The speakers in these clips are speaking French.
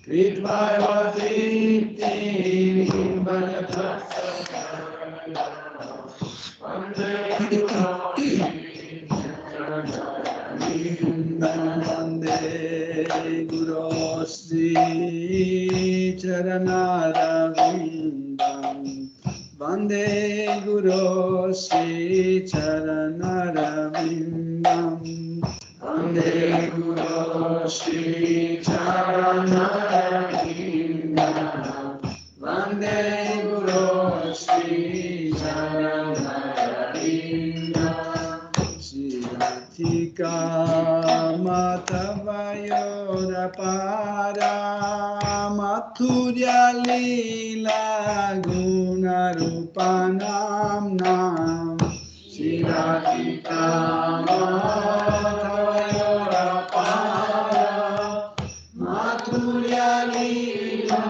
Kritvayavati Vande Guru Sri Charanarvindam Vande Guru Sri Charanarvindam Vande Guru Sri Charanarvindam Vande Guru Sri Charanarvindam Shiratika Matavayodapara Mathurya Lila Gunarupanam Nam Shiratika Matavayodapara Mathurya Lila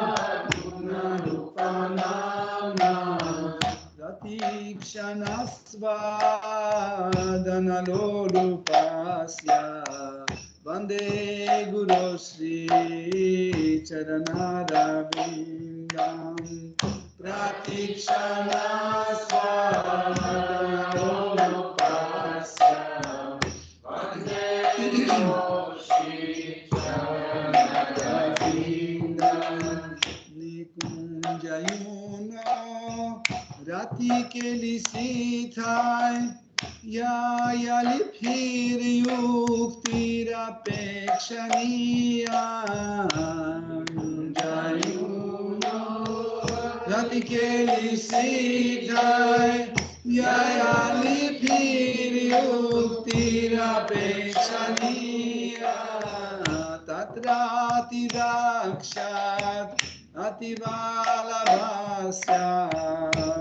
Gunarupanam Nam Ratikshanasvadanalolupasya Vande Guru Sri Charanarvindam Ratikshanasvadanalolupasya Vande Guru Sri Charanarvindam Nikunjayuno Rati ke lisithai Ya yaliphir yuktir apekshaniya Jayuno Rati ke lisithai Ya yaliphir yuktir apekshaniya Tatrati dakshat Ativalabhasya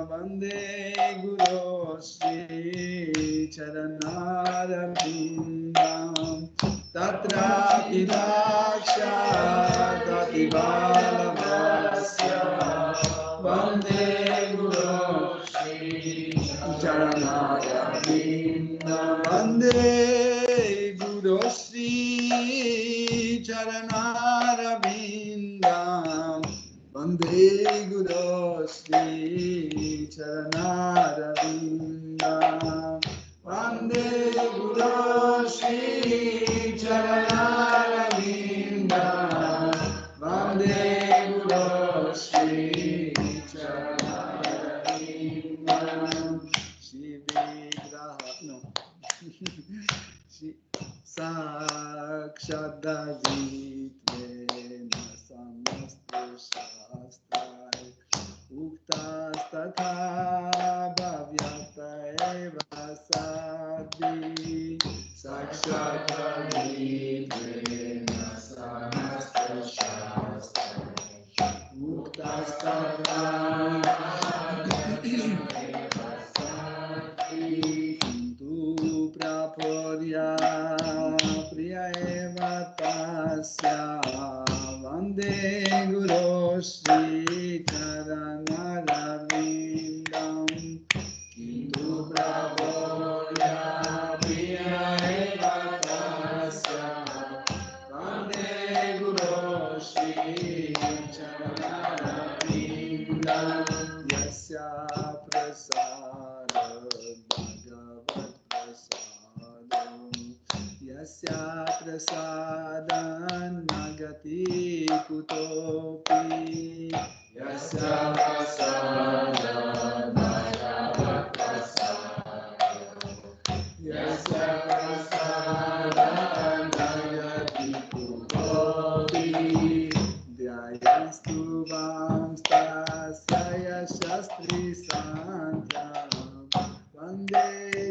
Vande Guru Sri Charanarvindam Tatrati Dakshat Ativalabhasya Vande Guru Sri Charanarvindam Vande Guru Sri Charanarvindam Vande Guru Sri Charanarvindam Vande Guru Sri Charanarvindam Vande Guru Sri Charanarvindam Shivigraha no Sakshadadvitvena Samastu Shastrai Uktastatha Bhavyata Eva Sadhi Sakshadadvitvena Samastu Shastrai Uktastatha Tu praporya priya eva tasya Vande Guru Sri Charanarvindam Kintu praporya priya eva tasya Vande Guru Sri Charanarvindam Yasya prasada bhagavat prasadam Yasya prasadan nagati kutopi Yasya prasadan bhagavat prasadam Yasya prasadan nagati kutopi Dhyayastu vamstasya shastri santyam Vande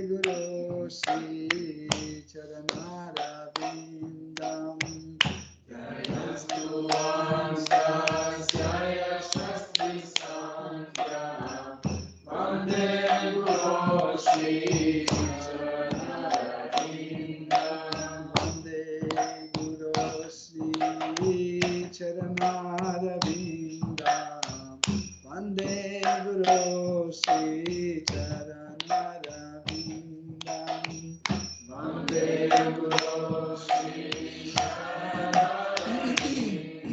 Guru Sri Charanarvindam Dhyayastu vamstasya shastri santyam Vande Guru Sri Charanarvindam Vande Guru Sri Charanarvindam Vande Guru Sri Charanarvindam Vande Guru Sri Charanarvindam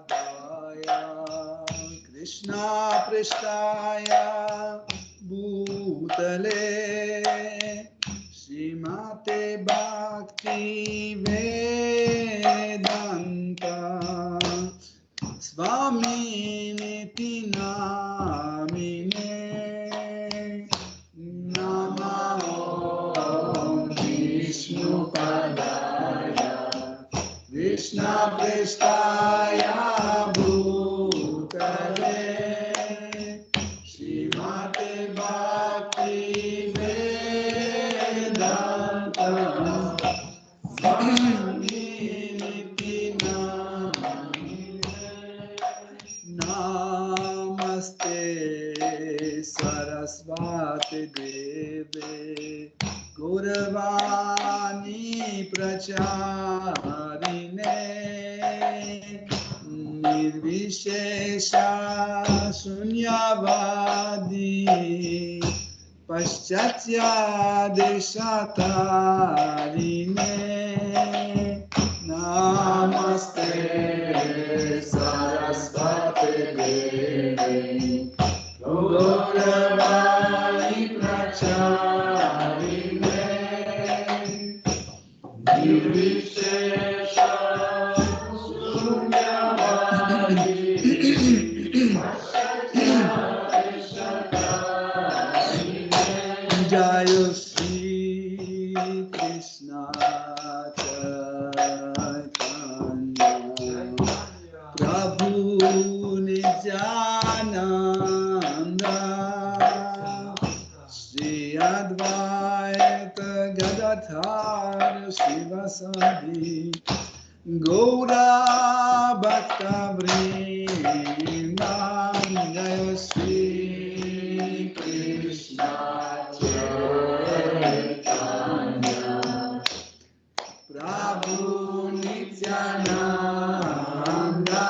Vishnupadaya Krishna Prishtaya Bhutale Srimate Bhakti Vedanta Swaminiti Namine Namo Vishnupadaya Krishna Prestaya Bhutale Srimate Bhakti Vedanta Swaminiti Namaste Sarasvati Deve Gauravani Pracharine Nirvishesha Sunyavadi Paschatya Deshatarine Namaste Sarasvati Devi Gauravani Pracharine Nirvishesha Sunyavadi Jaya Shri Krishna Chaitanya Prabhu Nityananda Shri Advaita Gadadhar Shivasadi Gaura Bhakta Vrinda Jaya Shri Krishna Chaitanya Prabhu Nityananda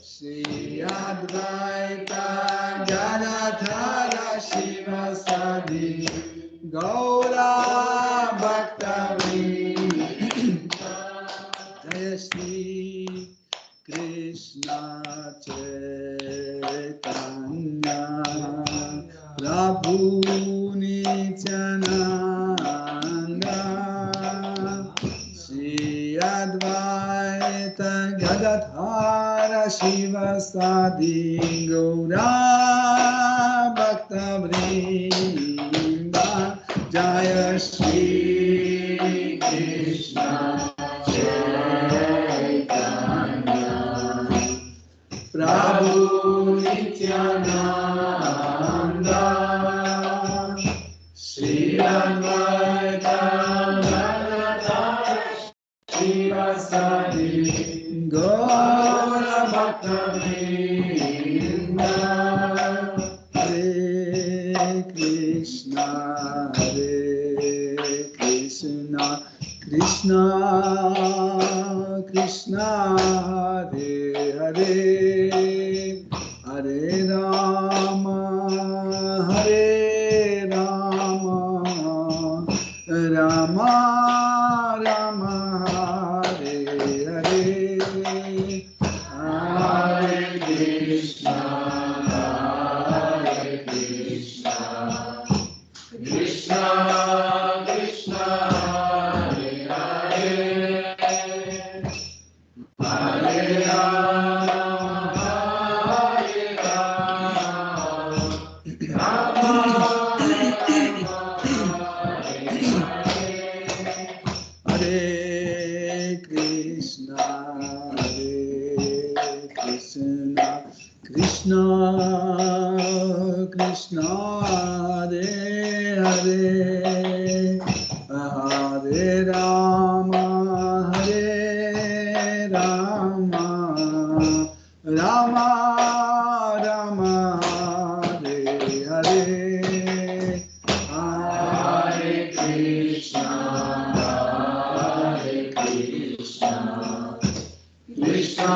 Shri Advaita Gadadhara Shivasadi Gaura Bhakta Vrinda Jaya Shri Krishna Chaitanya Prabhu Nityananda Shri Advaita Gadadhara Shivasadi Gaura Bhakta Vrinda Jaya Shri Krishna Chaitanya Prabhu Nityananda Shri Advaita Gadadhara Shivasadi Gaura Bhakta Vrinda Hare Krishna Krishna Krishna Hare Hare Hare Rama Rama Rama Hare Hare Hare Krishna Krishna Krishna Hare Hare Hare Rama Rama Hare Krishna Krishna Krishna Hare Hare Hare Rama Rama Rama Hare Hare Hare Krishna Krishna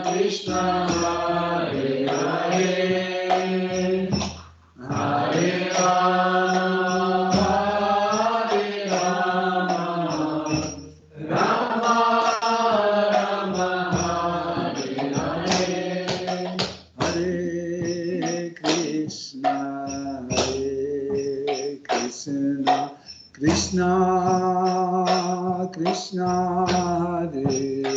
Krishna Hare Krishna Krishna Hare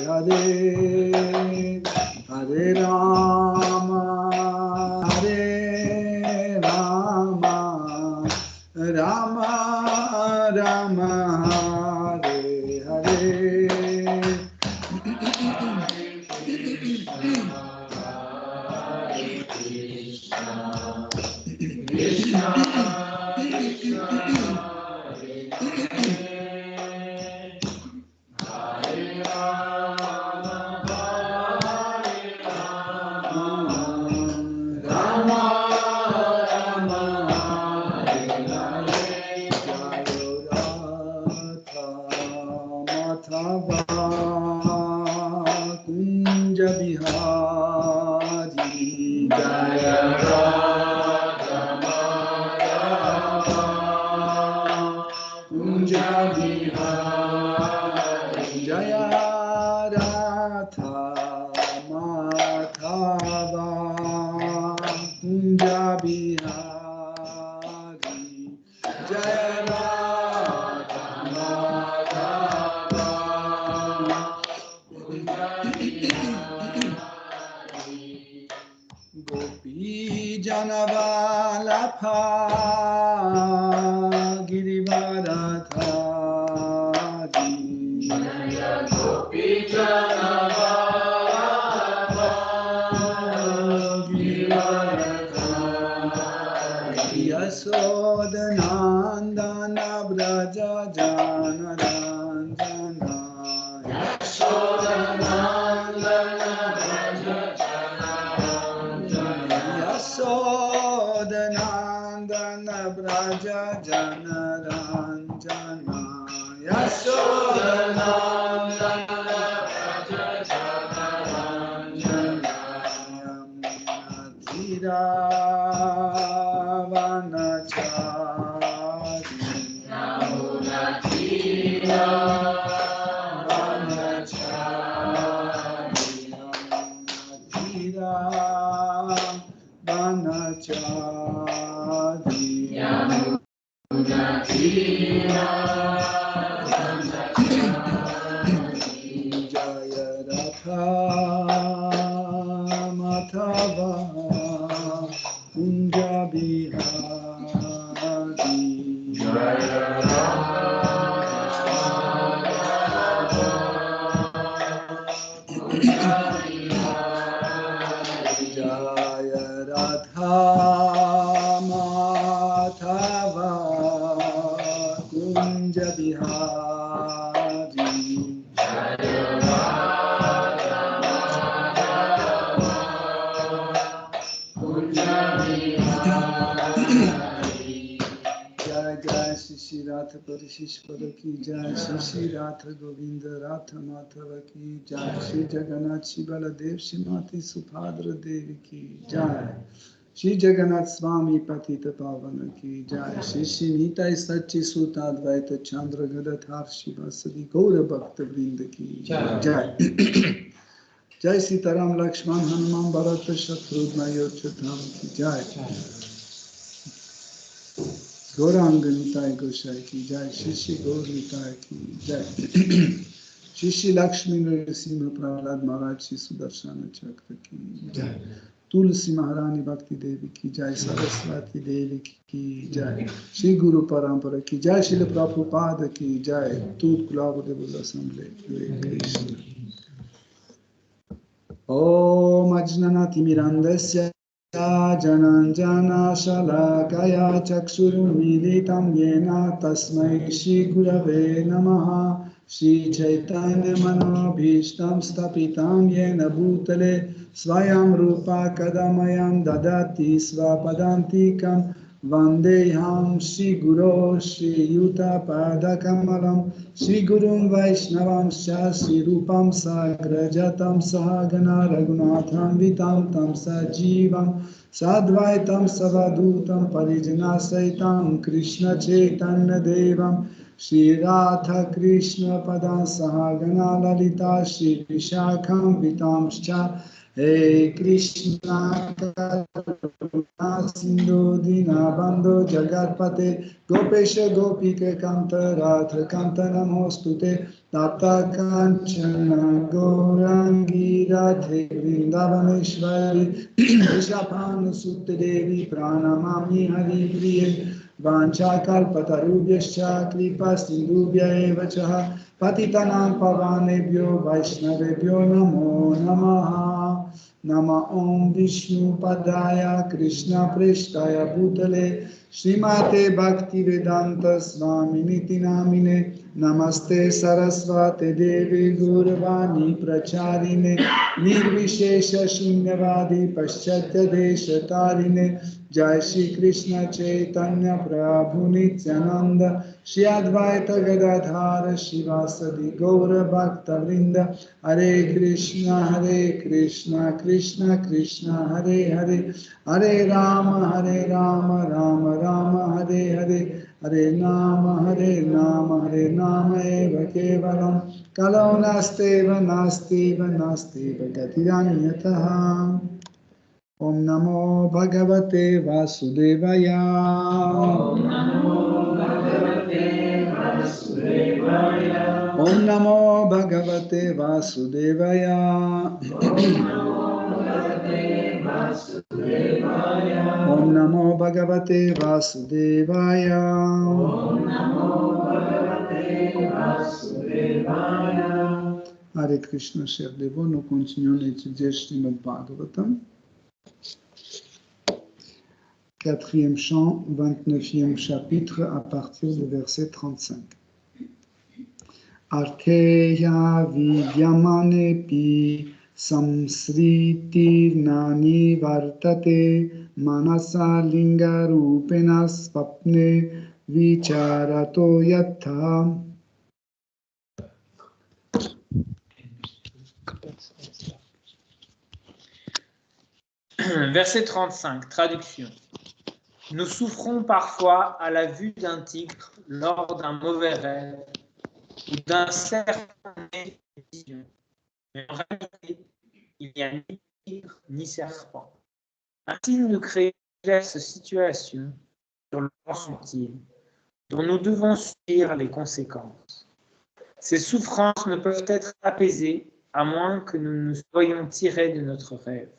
Hare Hare Rama Hare Rama Rama Rama Hare Hare Kunja Bihari Jaya Radha Madhava Kunja Bihari Jaya Radha Madhava Kunja Bihari Jaya Radha Madhava Gopi Janavalapha Girivaradhari Gopi Janavalapha Girivaradhari Yasodhanandana Braja Janaranjana Yasodhanandana Yasodhanandana Braja Janaranjana Yasodhanandana Braja Janaranjana Yamunathira Vanachari Jaya Radha Madhava Kunja Bihari Jaya Radha Madhava Kunja Bihari Jai Jai Shri Radha Parishishwara ki Jai Shri Radha Govinda Radha Madhava ki Jai Shri Jagannath Shri Baladev Shri Mati Subhadra Devi ki Jai Shri Jagannath Swami Patita Pavana ki Jai Shri Shri Nitai Sachi Suta Advaita Chandra Gadadhar Shivasadi Gaura Bhakta Vrinda ki Jai Jai Sitaram Lakshman Hanuman Bharata Shatrugna Yochatam ki Jai Gauranga Nitai Gosai ki Jai Shri Gaur Nitai ki Jai Shri Lakshmi Narasimha Prahlad Maharaj Shri Sudarshana Chakra ki Jai Tulsi Maharani Bhakti Devi ki Jai Saraswati Devi ki Jai Shri Guru Parampara ki Jai Shri Prabhupada ki Jai Tut Kulava Devil Assembly Hare Krishna Om Ajnanati Mirandasya Jananjana Shalakaya Chakshurumilitam Yena Tasmai Shri Gurave Namaha Shri Chaitanya Manobhishtam Stapitam Yena Bhutale Swayam Rupa Kadamayam Dadati Svapadantikam Vandeham Shri Guru Shri Yuta Padakamalam Shri Gurum Vaishnavam Shri Rupam Sagrajatam Sahagana Raghunatham Vitam Tam Sajivam Sadvaitam Savadutam Parijana Saitam Krishna Chaitanya Devam Shri Radha Krishna Padan Sahagana Lalita Shri Vishakam Vitam Shcha He Krishna Karuna Sindhu Dinabandhu Jagatpate Gopesha Gopika Kanta Radha Kanta Namostute Tata Kanchana Gaurangi Radhe Vrindavaneshwari Vishapanu Sutta Devi Pranamami Hari Priye Vanchakalpatarubhyascha Kripa Sindhubhya Eva Chaha Patitanam Pavanebhyo Vaishnavebhyo Namo Namaha Nama Om Vishnu Padaya Krishna Preshtaya Bhutale Srimate Bhaktivedanta Swaminiti Namine Namaste Saraswate Devi Gauravani Pracharine Nirvishesha Shunyavadi Paschatya Desha Tarine Jai Shri Krishna Chaitanya Prabhu Nityananda Shri Advaita Gadadhara Shivasadi Gaura Bhakta Vrinda Hare Krishna Krishna Krishna Hare Hare Hare Rama Rama Rama Hare Hare Hare Nama Eva Kevalam Kalau Nasteva Gatiranyataha Om Namo Bhagavate Vasudevaya Om Namo Bhagavate Vasudevaya Om Namo Bhagavate Vasudevaya Om Namo Bhagavate Vasudevaya Om Namo Bhagavate Vasudevaya Hare Krishna, chers dévots, nous continuons d'étudier Srimad Bhagavatam. 4e chant, 29e chapitre, à partir du verset 35. Artheya vidyamanepi samsriti nani vartate manasa linga rupena svapne vicharato yatha. Verset 35, traduction. Nous souffrons parfois à la vue d'un tigre lors d'un mauvais rêve ou d'un serpent vision. Mais en réalité, il n'y a ni tigre ni serpent. Ainsi nous créons diverses situations sur le plan subtil dont nous devons subir les conséquences. Ces souffrances ne peuvent être apaisées à moins que nous nous soyons tirés de notre rêve.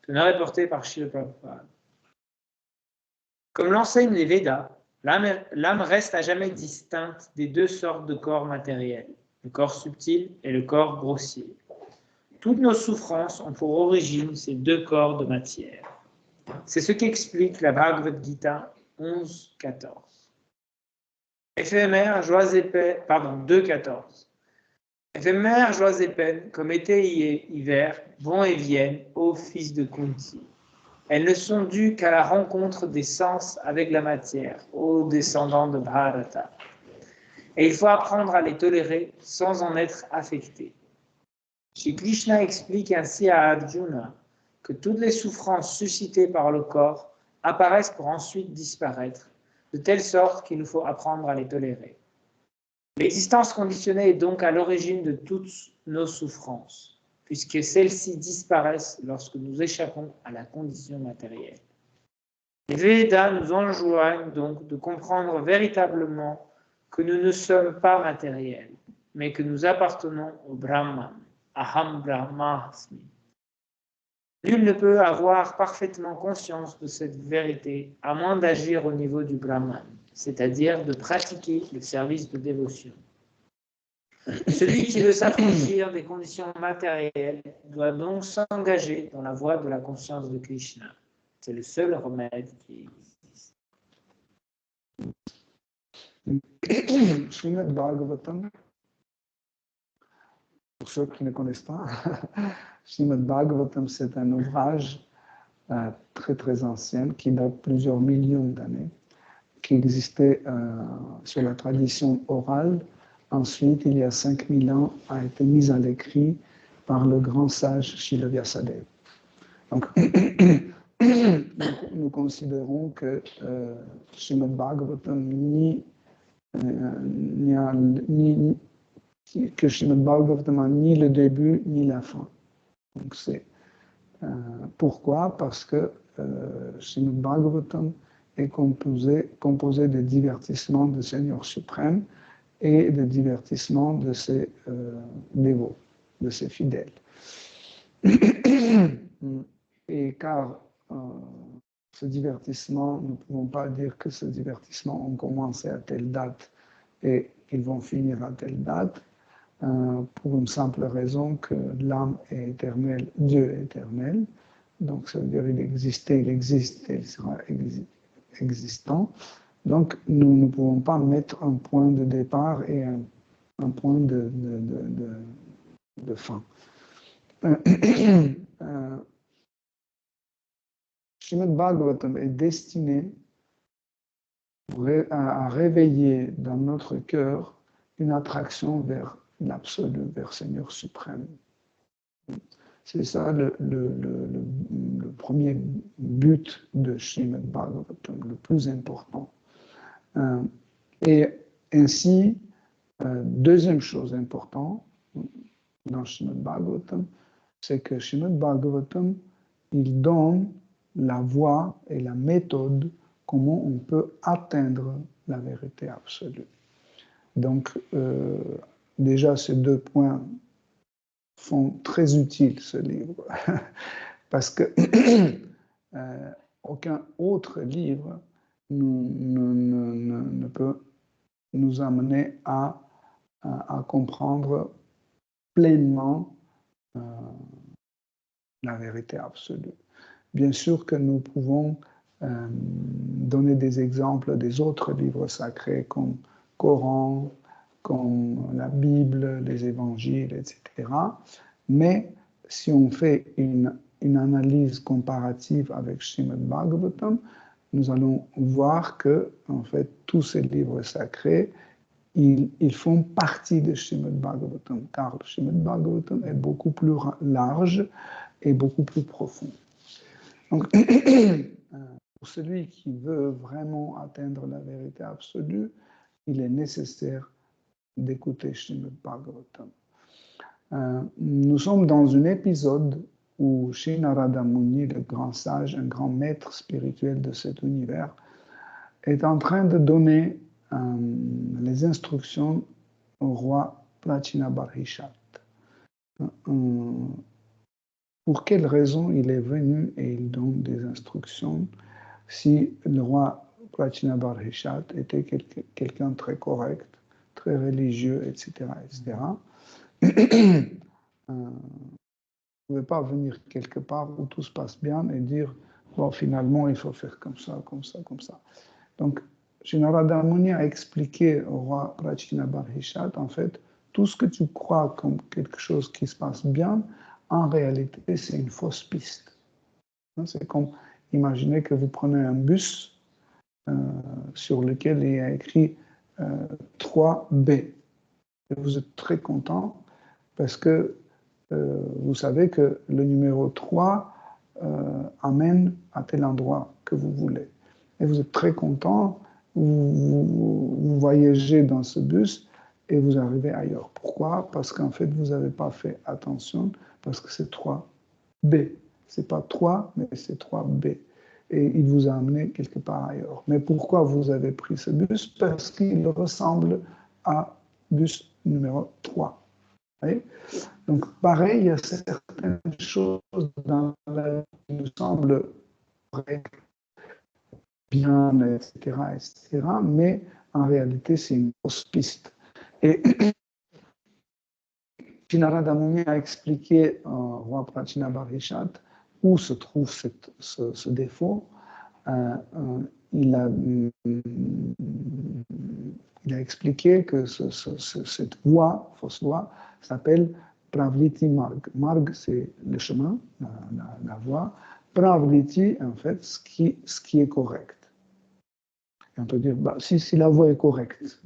Teneur porté par Srila Prabhupada. Comme l'enseignent les Védas, l'âme reste à jamais distincte des deux sortes de corps matériels, le corps subtil et le corps grossier. Toutes nos souffrances ont pour origine ces deux corps de matière. C'est ce qu'explique la Bhagavad Gita 11.14. Éphémères, joies et peines, 2.14. Éphémères, joies et peines, comme été et hiver, vont et viennent, ô fils de Kunti. Elles ne sont dues qu'à la rencontre des sens avec la matière, ô descendants de Bharata. Et il faut apprendre à les tolérer sans en être affecté. Shri Krishna explique ainsi à Arjuna que toutes les souffrances suscitées par le corps apparaissent pour ensuite disparaître, de telle sorte qu'il nous faut apprendre à les tolérer. L'existence conditionnée est donc à l'origine de toutes nos souffrances, puisque celles-ci disparaissent lorsque nous échappons à la condition matérielle. Les Védas nous enjoignent donc de comprendre véritablement que nous ne sommes pas matériels, mais que nous appartenons au Brahman, Aham Brahmasmi. Nul ne peut avoir parfaitement conscience de cette vérité à moins d'agir au niveau du Brahman, c'est-à-dire de pratiquer le service de dévotion. Celui qui veut s'affranchir des conditions matérielles doit donc s'engager dans la voie de la conscience de Krishna. C'est le seul remède qui existe. Srimad Bhagavatam, pour ceux qui ne connaissent pas, Srimad Bhagavatam, c'est un ouvrage très très ancien qui date plusieurs millions d'années, qui existait sur la tradition orale. Ensuite, il y a 5000 ans, a été mis à l'écrit par le grand sage Srila Vyasadeva. Donc, nous considérons que Srimad Bhagavatam que Srimad Bhagavatam n'a ni le début ni la fin. Donc pourquoi? Parce que Srimad Bhagavatam est composé de divertissements du Seigneur suprême et de divertissements de ses dévots, de ses fidèles. Et car ce divertissement, nous ne pouvons pas dire que ce divertissement ont commencé à telle date et qu'ils vont finir à telle date, pour une simple raison que l'âme est éternelle, Dieu est éternel. Donc ça veut dire qu'il existait, il existe et il sera existant. Donc nous ne pouvons pas mettre un point de départ et un point de fin. Srimad Bhagavatam est destiné à réveiller dans notre cœur une attraction vers l'absolu, vers le Seigneur suprême. C'est ça le premier but de Srimad Bhagavatam, le plus important. Et ainsi, deuxième chose importante dans Srimad Bhagavatam, c'est que Srimad Bhagavatam, il donne la voie et la méthode comment on peut atteindre la vérité absolue. Donc, déjà, ces deux points sont très utiles, ce livre, parce que aucun autre livre ne peut nous amener à comprendre pleinement la vérité absolue. Bien sûr que nous pouvons donner des exemples des autres livres sacrés comme Coran, comme la Bible, les évangiles, etc. Mais si on fait une analyse comparative avec Srimad Bhagavatam, nous allons voir que, en fait, tous ces livres sacrés, ils font partie de Srimad Bhagavatam, car Srimad Bhagavatam est beaucoup plus large et beaucoup plus profond. Donc, pour celui qui veut vraiment atteindre la vérité absolue, il est nécessaire d'écouter Srimad Bhagavatam. Nous sommes dans un épisode où Sri Narada Muni, le grand sage, un grand maître spirituel de cet univers, est en train de donner les instructions au roi Prachinabarhishat. Pour quelle raison il est venu et il donne des instructions si le roi Prachinabarhishat était quelqu'un de très correct, très religieux, etc. ne pouvez pas venir quelque part où tout se passe bien et dire, bon, finalement, il faut faire comme ça, comme ça, comme ça. Donc, Sri Narada Muni a expliqué au roi Prachinabarhishat, en fait, tout ce que tu crois comme quelque chose qui se passe bien, en réalité, c'est une fausse piste. C'est comme, imaginez que vous prenez un bus sur lequel il y a écrit 3B. Et vous êtes très content parce que vous savez que le numéro 3 amène à tel endroit que vous voulez. Et vous êtes très content, vous voyagez dans ce bus et vous arrivez ailleurs. Pourquoi? Parce qu'en fait, vous n'avez pas fait attention, parce que c'est 3B. Ce n'est pas 3, mais c'est 3B. Et il vous a amené quelque part ailleurs. Mais pourquoi vous avez pris ce bus? Parce qu'il ressemble à bus numéro 3. Oui. Donc, pareil, il y a certaines choses dans la vie qui nous semblent vraies, bien, etc., mais en réalité, c'est une fausse piste. Et Narada Muni a expliqué au roi Prachinabarhishat où se trouve ce défaut. Il a expliqué que cette voie, fausse voie, s'appelle Pravriti Marg. Marg, c'est le chemin, la voie. Pravriti, en fait, ce qui est correct. Et on peut dire, bah, si la voie est correcte,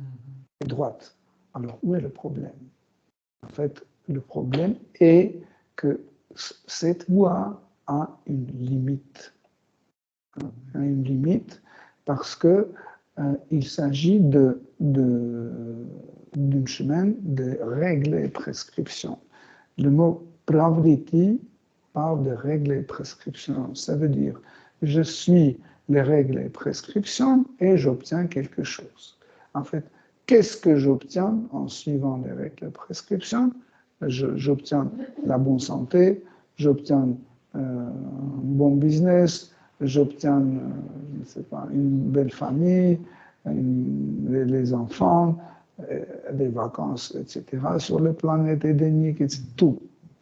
est droite, alors où est le problème? En fait, le problème est que cette voie a une limite. Une limite parce qu'il s'agit d'un chemin de règles et prescriptions. Le mot pravriti parle de règles et prescriptions. Ça veut dire, je suis les règles et prescriptions et j'obtiens quelque chose. En fait, qu'est-ce que j'obtiens en suivant les règles et prescriptions? J'obtiens la bonne santé, j'obtiens un bon business, j'obtiens, je ne sais pas, une belle famille, les enfants, les vacances, etc., sur la planète édénique, etc., tout.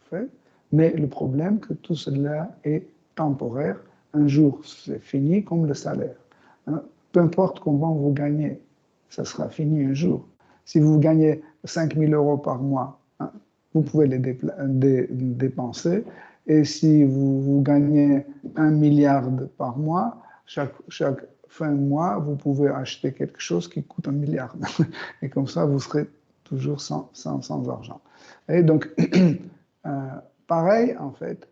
Fait. Mais le problème, que tout cela est temporaire. Un jour, c'est fini comme le salaire. Hein? Peu importe comment vous gagnez, ça sera fini un jour. Si vous gagnez 5 000 euros par mois, hein, vous pouvez les dépenser. Et si vous gagnez 1 milliard par mois, chaque fin de mois, vous pouvez acheter quelque chose qui coûte 1 milliard. Et comme ça, vous serez toujours sans argent. Et donc, pareil, en fait,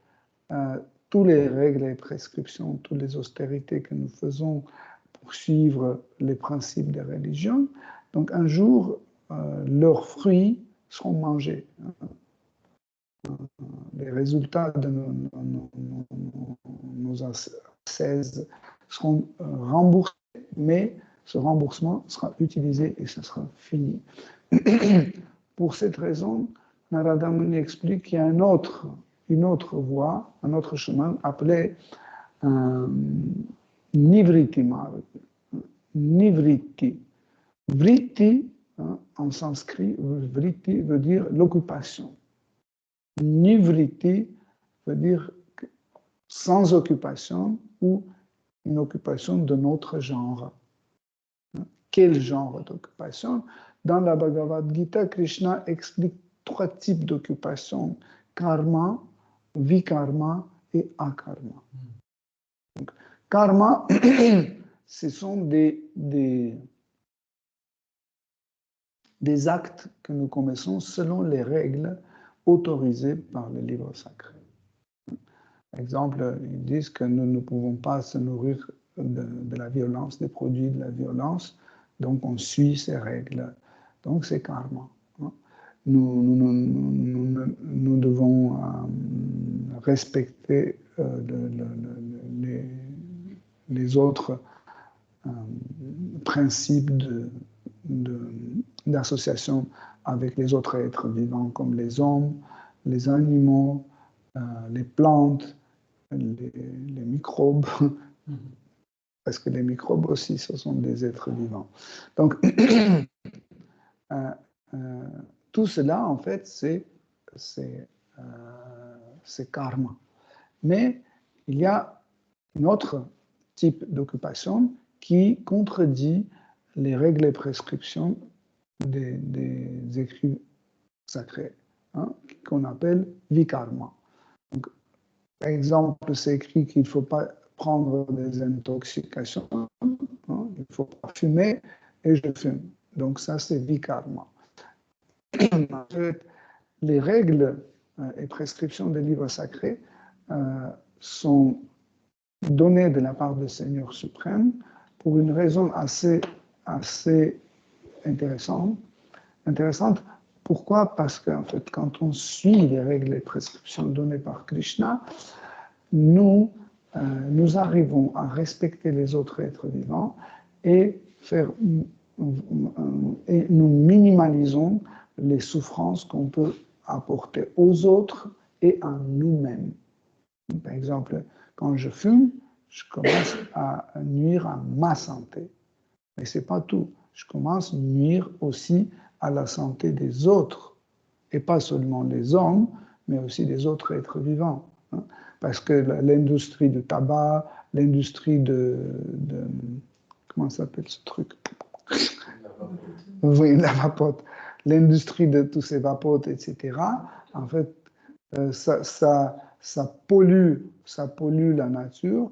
toutes les règles et prescriptions, toutes les austérités que nous faisons pour suivre les principes des religions, donc un jour, leurs fruits seront mangés. Les résultats de nos ascèses seront remboursés, mais ce remboursement sera utilisé et ce sera fini. Pour cette raison, Narada Muni explique qu'il y a une autre voie, un autre chemin appelé Nivriti Marg. Nivriti. Vritti, hein, en sanskrit, vritti veut dire l'occupation. Nivriti veut dire sans occupation ou une occupation de notre genre. Quel genre d'occupation? Dans la Bhagavad Gita, Krishna explique 3 types d'occupation: karma, vikarma et akarma. Donc, karma, ce sont des actes que nous commettons selon les règles autorisées par les livres sacrés. Par exemple, ils disent que nous ne pouvons pas se nourrir de la violence, des produits de la violence, donc on suit ces règles. Donc c'est karma. Nous devons respecter les autres principes d'association avec les autres êtres vivants, comme les hommes, les animaux, les plantes, les microbes, parce que les microbes aussi, ce sont des êtres vivants. Donc, tout cela, en fait, c'est karma. Mais il y a un autre type d'occupation qui contredit les règles et prescriptions des écrits sacrés, hein, qu'on appelle vikarma. Donc, par exemple, c'est écrit qu'il ne faut pas prendre des intoxications, hein, il ne faut pas fumer, et je fume. Donc ça, c'est vikarma. En fait, les règles et prescriptions des livres sacrés sont données de la part du Seigneur suprême pour une raison assez intéressante. Pourquoi? Parce qu'en fait, quand on suit les règles et prescriptions données par Krishna, nous arrivons à respecter les autres êtres vivants et nous minimalisons les souffrances qu'on peut apporter aux autres et à nous-mêmes. Par exemple, quand je fume, je commence à nuire à ma santé. Mais ce n'est pas tout. Je commence à nuire aussi à la santé des autres. Et pas seulement des hommes, mais aussi des autres êtres vivants. Hein. Parce que l'industrie du tabac, l'industrie comment ça s'appelle ce truc? Oui, la vapote. L'industrie de tous ces vapotes, etc., en fait, ça pollue la nature,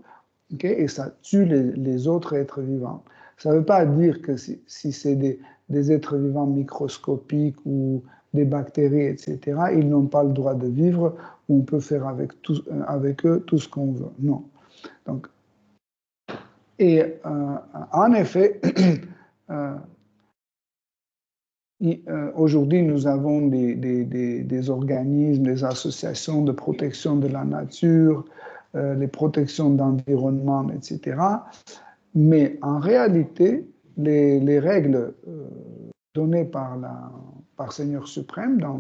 okay, et ça tue les autres êtres vivants. Ça ne veut pas dire que si c'est des êtres vivants microscopiques ou des bactéries, etc., ils n'ont pas le droit de vivre, ou on peut faire avec eux tout ce qu'on veut. Non. Donc, et en effet, Aujourd'hui, nous avons des organismes, des associations de protection de la nature, les protections d'environnement, etc. Mais en réalité, les règles données par Seigneur suprême dans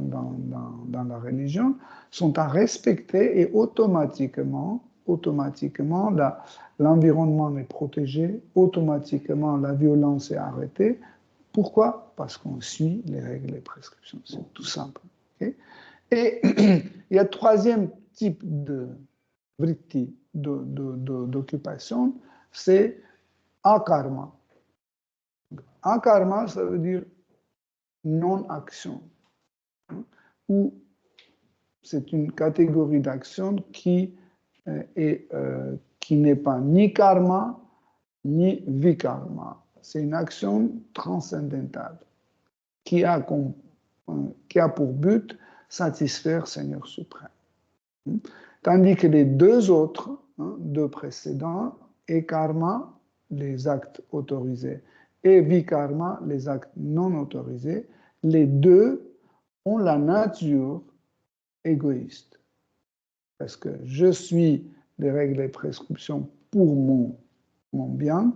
la religion sont à respecter et automatiquement l'environnement est protégé, automatiquement la violence est arrêtée. Pourquoi? Parce qu'on suit les règles et les prescriptions. C'est tout simple. Okay? Et il y a un troisième type de vritti, d'occupation, c'est akarma. Akarma, ça veut dire non-action. Ou c'est une catégorie d'action qui n'est pas ni karma, ni vikarma. C'est une action transcendantale qui a pour but satisfaire Seigneur suprême. Tandis que les deux autres, deux précédents, et karma, les actes autorisés, et vikarma, les actes non autorisés, les deux ont la nature égoïste. Parce que je suis les règles et prescriptions pour mon bien,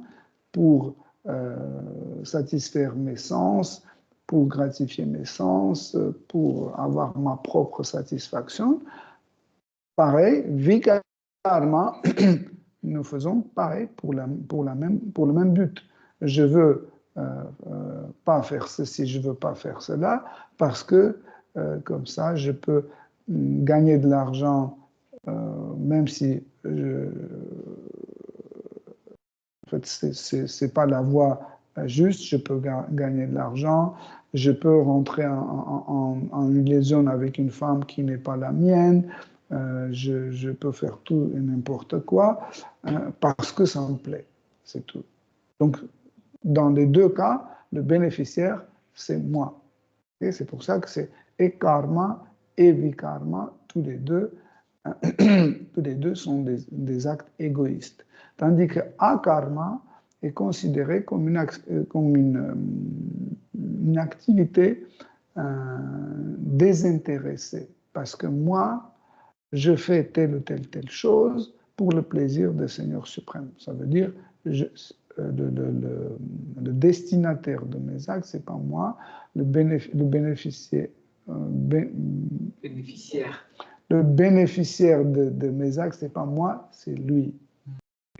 pour satisfaire mes sens, pour gratifier mes sens, pour avoir ma propre satisfaction. Pareil, vikarma, nous faisons pareil pour le même but. Je veux pas faire ceci, je veux pas faire cela, parce que comme ça, je peux gagner de l'argent, même si en fait, c'est pas la voie juste, je peux gagner de l'argent, je peux rentrer en une liaison avec une femme qui n'est pas la mienne, je peux faire tout et n'importe quoi, parce que ça me plaît, c'est tout. Donc, dans les deux cas, le bénéficiaire, c'est moi. Et c'est pour ça que c'est et karma et vikarma, tous les deux sont des actes égoïstes. Tandis que akarma est considéré comme une activité désintéressée. Parce que moi, je fais telle ou telle chose pour le plaisir du Seigneur suprême. Ça veut dire le destinataire de mes actes, c'est pas moi, le bénéficiaire. Le bénéficiaire de mes actes, c'est pas moi, c'est lui.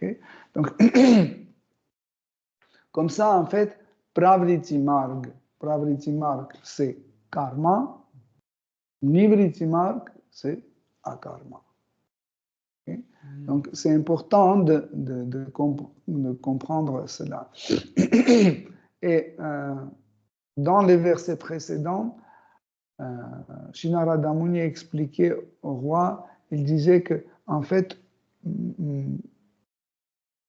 Okay? Donc, comme ça, en fait, Pravriti Marg, c'est karma, Nivriti Marg, c'est akarma. Okay? Donc, c'est important de comprendre cela. Et dans les versets précédents, Sri Narada Muni expliquait au roi, il disait que, en fait,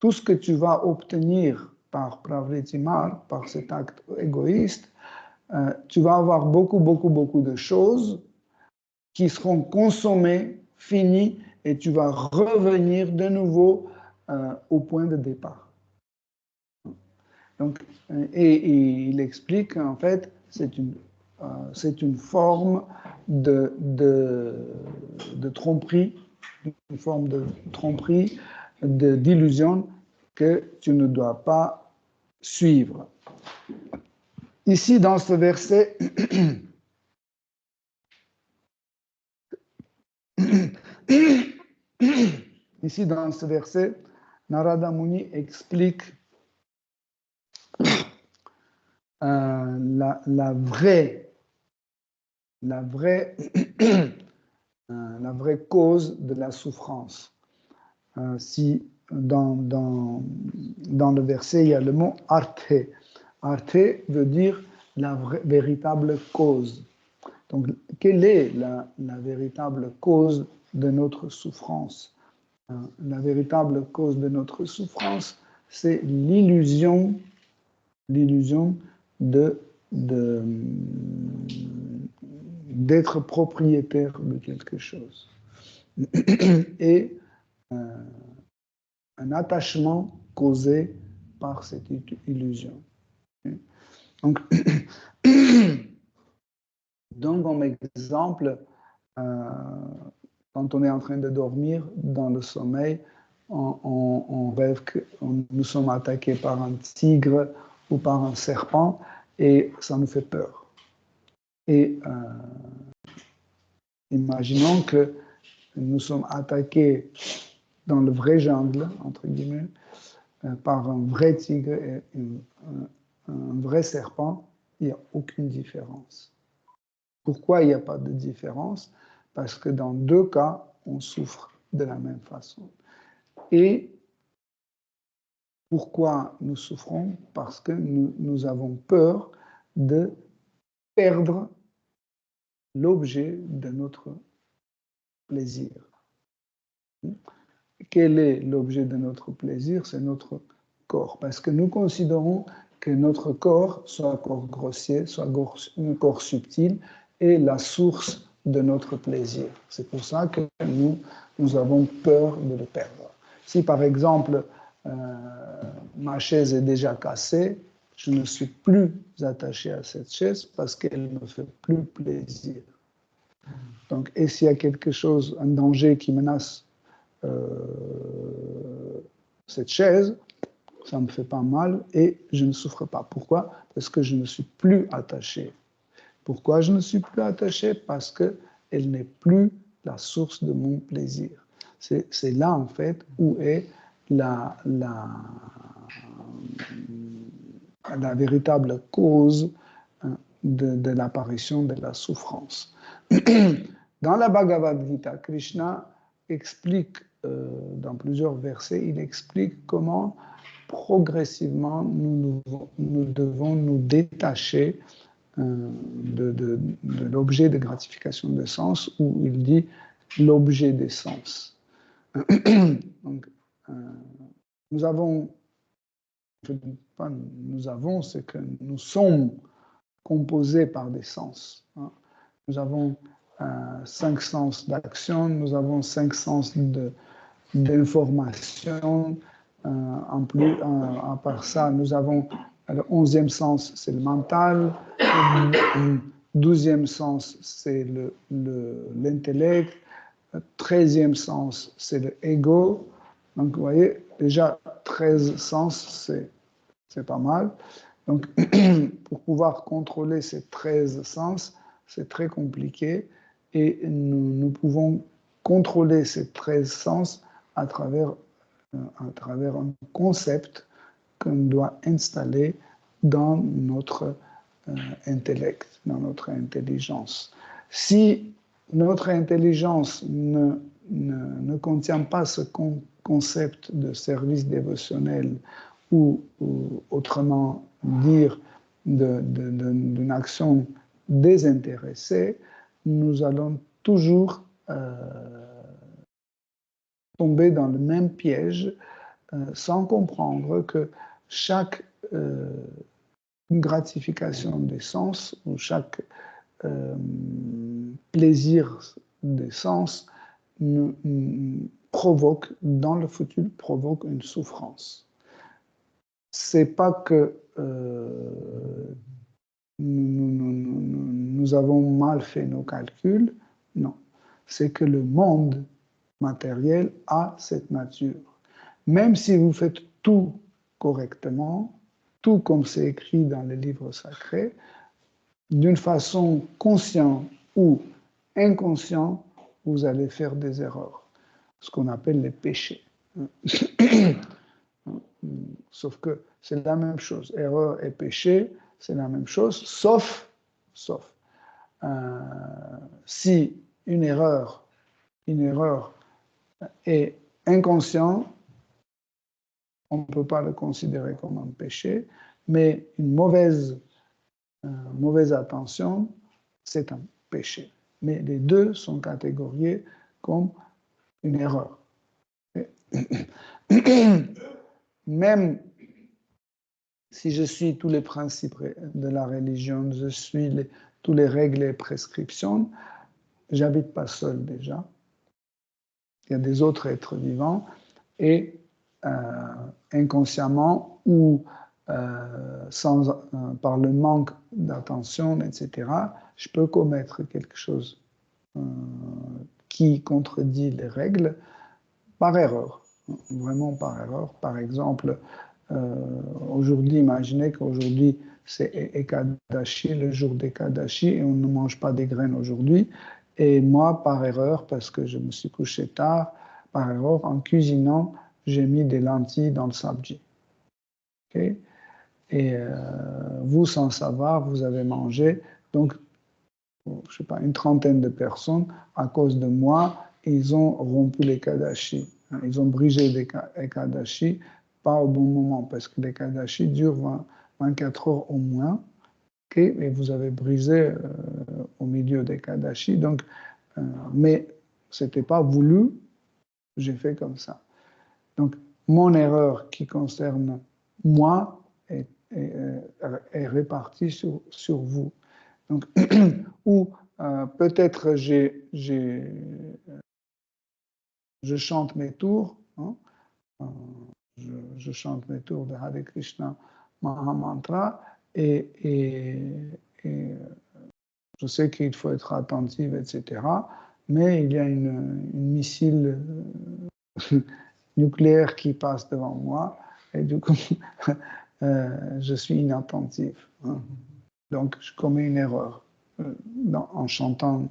tout ce que tu vas obtenir par Pravriti Marg, par cet acte égoïste, tu vas avoir beaucoup de choses qui seront consommées, finies, et tu vas revenir de nouveau au point de départ. Donc, et il explique qu'en fait, c'est une forme de tromperie, une forme de tromperie, d'illusion que tu ne dois pas suivre. Ici, dans ce verset, Narada Muni explique la vraie cause de la souffrance. Si dans le verset, il y a le mot arthe. Arthe veut dire la véritable cause. Donc, quelle est la véritable cause de notre souffrance? La véritable cause de notre souffrance, c'est l'illusion d'être propriétaire de quelque chose. Et un attachement causé par cette illusion. Donc, donc comme exemple, quand on est en train de dormir dans le sommeil, on rêve que nous sommes attaqués par un tigre ou par un serpent et ça nous fait peur. Et imaginons que nous sommes attaqués dans le vrai jungle, entre guillemets, par un vrai tigre et un vrai serpent, il n'y a aucune différence. Pourquoi il n'y a pas de différence? Parce que dans deux cas, on souffre de la même façon. Et pourquoi nous souffrons? Parce que nous avons peur de perdre l'objet de notre plaisir. Quel est l'objet de notre plaisir? C'est notre corps. Parce que nous considérons que notre corps, soit un corps grossier, soit un corps subtil, est la source de notre plaisir. C'est pour ça que nous avons peur de le perdre. Si par exemple, ma chaise est déjà cassée, je ne suis plus attaché à cette chaise parce qu'elle ne me fait plus plaisir. Donc, et s'il y a quelque chose, un danger qui menace cette chaise, ça ne me fait pas mal et je ne souffre pas. Pourquoi? Parce que je ne suis plus attaché. Pourquoi je ne suis plus attaché? Parce qu'elle n'est plus la source de mon plaisir. C'est là, en fait, où est la véritable cause de l'apparition de la souffrance. Dans la Bhagavad Gita, Krishna explique, dans plusieurs versets, il explique comment progressivement nous devons nous détacher de l'objet de gratification des sens, où il dit l'objet des sens. Donc, nous avons, pas nous avons, c'est que nous sommes composés par des sens. Hein. Nous avons 5 sens d'action, nous avons 5 sens d'information. À part ça, nous avons le 11e sens, c'est le mental. Le 12e sens, c'est l'intellect. Le 13e sens, c'est le ego. Donc, vous voyez, déjà 13 sens, c'est pas mal. Donc, pour pouvoir contrôler ces 13 sens, c'est très compliqué. Et nous pouvons contrôler ces 13 sens à travers un concept qu'on doit installer dans notre intellect, dans notre intelligence. Si notre intelligence ne contient pas ce concept de service dévotionnel ou autrement dire d'une action désintéressée, nous allons toujours tomber dans le même piège sans comprendre que chaque gratification des sens ou chaque plaisir des sens provoque, dans le futur, provoque une souffrance. C'est pas que nous avons mal fait nos calculs, non. C'est que le monde matériel a cette nature. Même si vous faites tout correctement, tout comme c'est écrit dans les livres sacrés, d'une façon consciente ou inconsciente, vous allez faire des erreurs, ce qu'on appelle les péchés. Sauf que c'est la même chose. Erreur et péché, c'est la même chose, sauf si une erreur est inconsciente, on ne peut pas le considérer comme un péché, mais une mauvaise attention, c'est un péché. Mais les deux sont catégorisés comme une erreur. Même si je suis tous les principes de la religion, je suis toutes les règles et prescriptions, j'habite pas seul déjà. Il y a des autres êtres vivants et inconsciemment ou par le manque d'attention, etc., je peux commettre quelque chose qui contredit les règles par erreur, vraiment par erreur. Par exemple, aujourd'hui, imaginez qu'aujourd'hui, c'est Ekadashi, le jour d'Ekadashi, et on ne mange pas des graines aujourd'hui. Et moi, par erreur, parce que je me suis couché tard, par erreur, en cuisinant, j'ai mis des lentilles dans le sabji. Okay? Et vous, sans savoir, vous avez mangé. Donc, je ne sais pas, une trentaine de personnes, à cause de moi, ils ont rompu les Kadashi. Ils ont brisé les Kadashi, pas au bon moment, parce que les Kadashi durent 24 heures au moins. Okay? Et vous avez brisé au milieu des Kadashi. Donc, mais ce n'était pas voulu, j'ai fait comme ça. Donc, mon erreur qui concerne moi est répartie sur vous. Donc, ou peut-être je chante mes tours, hein, je chante mes tours de Hare Krishna Mahamantra et je sais qu'il faut être attentif, etc. Mais il y a une missile nucléaire qui passe devant moi et du coup, je suis inattentif. Hein. Donc, je commets une erreur. En chantant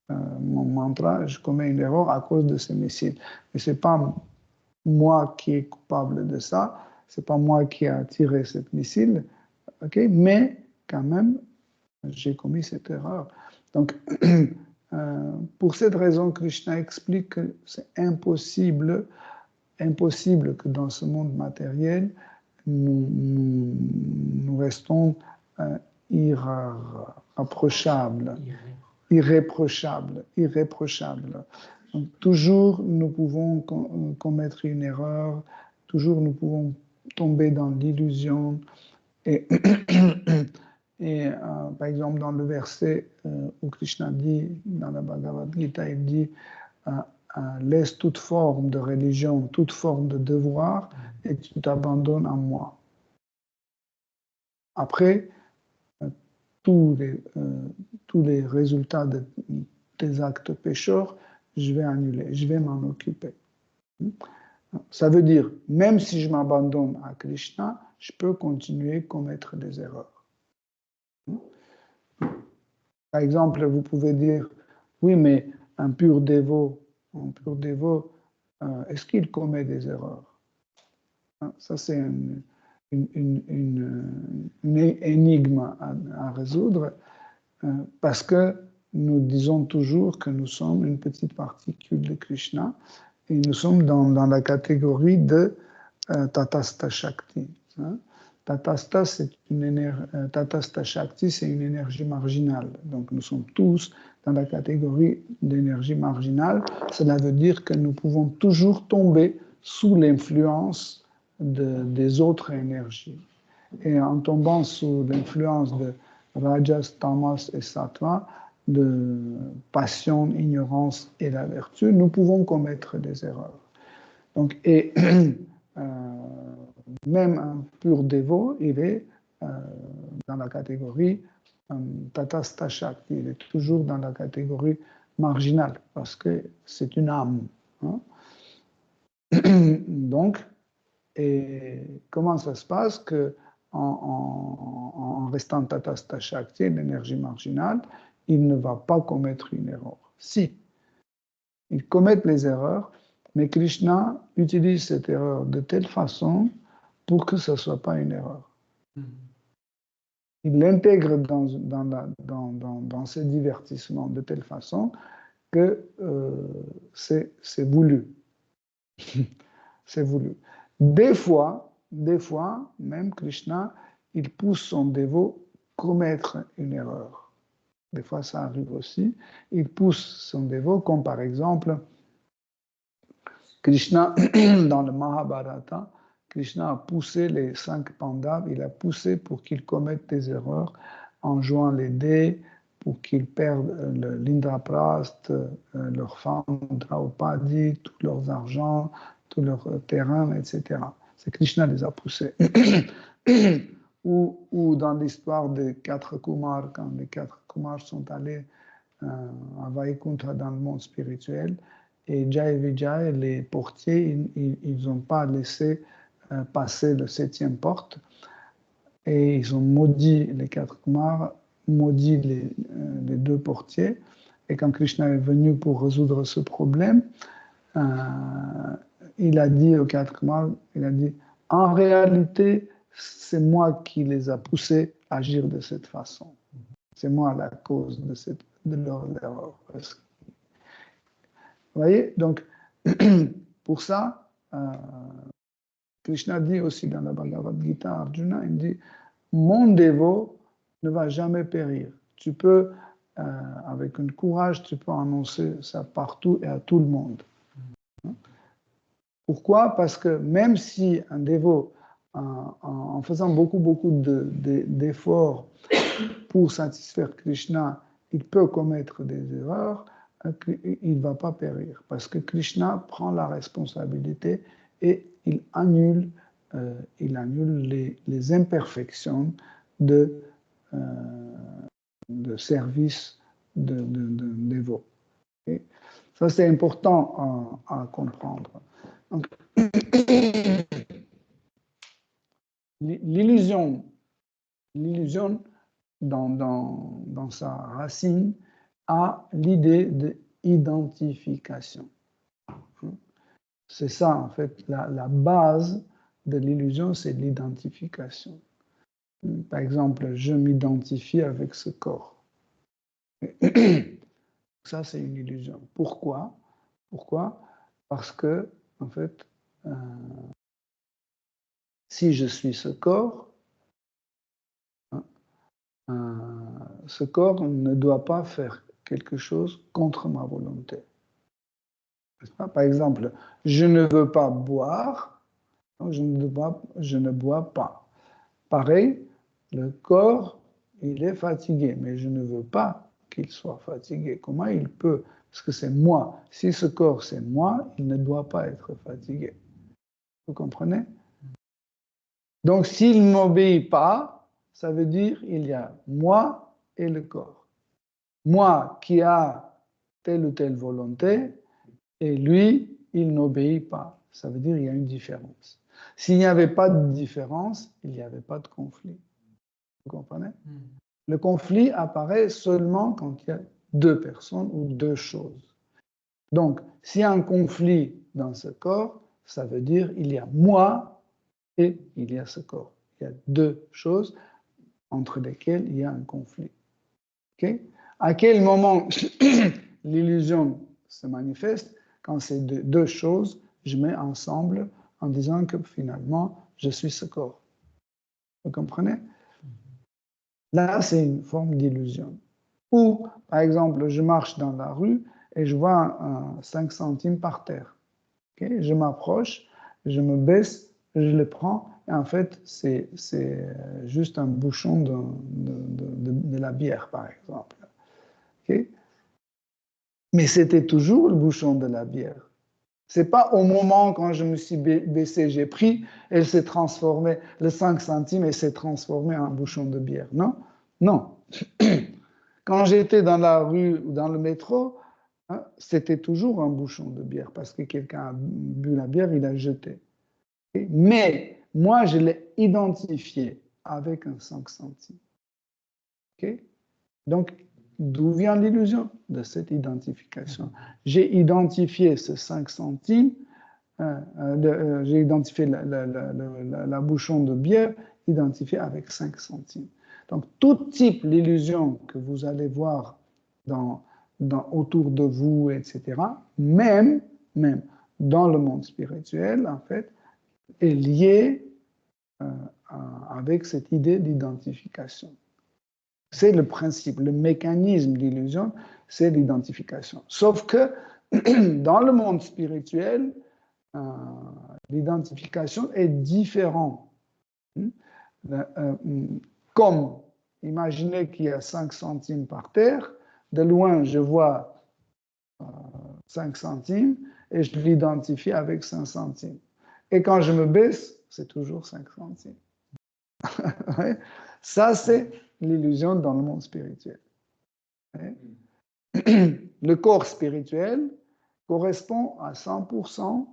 mon mantra, je commets une erreur à cause de ces missiles. Mais ce n'est pas moi qui est coupable de ça, ce n'est pas moi qui a tiré cette missile, okay? Mais quand même, j'ai commis cette erreur. Donc, pour cette raison, Krishna explique que c'est impossible que dans ce monde matériel, nous restons irréprochables. Donc, toujours nous pouvons commettre une erreur, toujours nous pouvons tomber dans l'illusion. Et, par exemple, dans le verset où Krishna dit, dans la Bhagavad Gita, il dit laisse toute forme de religion, toute forme de devoir, et tu t'abandonnes à moi. Après, tous les résultats de tes actes pécheurs, je vais annuler, je vais m'en occuper. Ça veut dire, même si je m'abandonne à Krishna, je peux continuer à commettre des erreurs. Par exemple, vous pouvez dire, oui, mais un pur dévot, est-ce qu'il commet des erreurs? Ça, c'est une énigme à résoudre parce que nous disons toujours que nous sommes une petite particule de Krishna et nous sommes dans la catégorie de Tatastha Shakti. Hein. Tatastha Shakti, c'est une énergie marginale. Donc nous sommes tous dans la catégorie d'énergie marginale. Cela veut dire que nous pouvons toujours tomber sous l'influence des autres énergies. Et en tombant sous l'influence de Rajas, Tamas et Sattva, de passion, ignorance et la vertu, nous pouvons commettre des erreurs. Donc, et même un pur dévot, il est dans la catégorie Tatastha Shakti, il est toujours dans la catégorie marginale, parce que c'est une âme. Hein. Donc, et comment ça se passe que en restant Tatastha Shakti, l'énergie marginale, il ne va pas commettre une erreur. Si, ils commettent les erreurs, mais Krishna utilise cette erreur de telle façon pour que ce ne soit pas une erreur. Il l'intègre dans ses divertissements de telle façon que c'est voulu. C'est voulu. Des fois, même Krishna, il pousse son dévot à commettre une erreur. Des fois, ça arrive aussi. Il pousse son dévot, comme par exemple, Krishna, dans le Mahabharata, Krishna a poussé les 5 Pandavas, il a poussé pour qu'ils commettent des erreurs en jouant les dés, pour qu'ils perdent l'Indraprastha, leurs femmes, Draupadi, tous leurs argents, tout leur terrain, etc. C'est Krishna les a poussés. ou dans l'histoire des 4 Kumars, quand les 4 Kumars sont allés à Vaikuntha dans le monde spirituel, et Jai Vijay, les portiers, ils n'ont pas laissé passer le 7e porte, et ils ont maudit les 4 Kumars, maudit les 2 portiers, et quand Krishna est venu pour résoudre ce problème, il a dit aux 4 Kumars, il a dit, en réalité, c'est moi qui les a poussés à agir de cette façon. C'est moi la cause de leur erreur. Vous voyez, donc, pour ça, Krishna dit aussi dans la Bhagavad Gita, Arjuna, il dit, mon dévot ne va jamais périr. Tu peux, avec un courage, tu peux annoncer ça partout et à tout le monde. Pourquoi? Parce que même si un dévot, en faisant beaucoup d'efforts pour satisfaire Krishna, il peut commettre des erreurs, il ne va pas périr. Parce que Krishna prend la responsabilité et il annule les imperfections de service de dévot. Okay? Ça, c'est important à comprendre. Donc, l'illusion dans sa racine a l'idée d'identification. C'est ça, en fait, la base de l'illusion, c'est l'identification. Par exemple, je m'identifie avec ce corps. Ça, c'est une illusion. Pourquoi? Parce que, en fait, si je suis ce corps ne doit pas faire quelque chose contre ma volonté. Par exemple, je ne veux pas boire, donc je ne bois pas. Pareil, le corps, il est fatigué, mais je ne veux pas qu'il soit fatigué. Comment il peut? Parce que c'est moi. Si ce corps, c'est moi, il ne doit pas être fatigué. Vous comprenez? Donc, s'il ne m'obéit pas, ça veut dire qu'il y a moi et le corps. Moi qui a telle ou telle volonté, et lui, il n'obéit pas. Ça veut dire qu'il y a une différence. S'il n'y avait pas de différence, il n'y avait pas de conflit. Vous comprenez? Le conflit apparaît seulement quand il y a 2 personnes ou 2 choses. Donc, s'il y a un conflit dans ce corps, ça veut dire qu'il y a moi et il y a ce corps. Il y a 2 choses entre lesquelles il y a un conflit. Okay? À quel moment l'illusion se manifeste? Quand ces 2 choses, je mets ensemble en disant que finalement, je suis ce corps. Vous comprenez? Là, c'est une forme d'illusion. Ou, par exemple, je marche dans la rue et je vois un 5 centimes par terre. Okay? Je m'approche, je me baisse, je le prends, et en fait, c'est juste un bouchon de la bière, par exemple. Okay? Mais c'était toujours le bouchon de la bière. C'est pas au moment quand je me suis baissé, j'ai pris, elle s'est transformée, le 5 centimes, et s'est transformé en bouchon de bière. Non, non. Quand j'étais dans la rue ou dans le métro, hein, c'était toujours un bouchon de bière parce que quelqu'un a bu la bière, il a jeté. Okay? Mais moi, je l'ai identifié avec un 5 centimes. Okay? Donc, d'où vient l'illusion de cette identification? J'ai identifié ce 5 centimes, j'ai identifié la bouchon de bière identifiée avec 5 centimes. Donc, tout type d'illusion que vous allez voir autour de vous, etc., même dans le monde spirituel, en fait, est lié avec cette idée d'identification. C'est le principe, le mécanisme d'illusion, c'est l'identification. Sauf que dans le monde spirituel, l'identification est différente. Comme, imaginez qu'il y a 5 centimes par terre, de loin je vois 5 centimes et je l'identifie avec 5 centimes. Et quand je me baisse, c'est toujours 5 centimes. Ouais. Ça, c'est l'illusion dans le monde spirituel. Ouais. Le corps spirituel correspond à 100%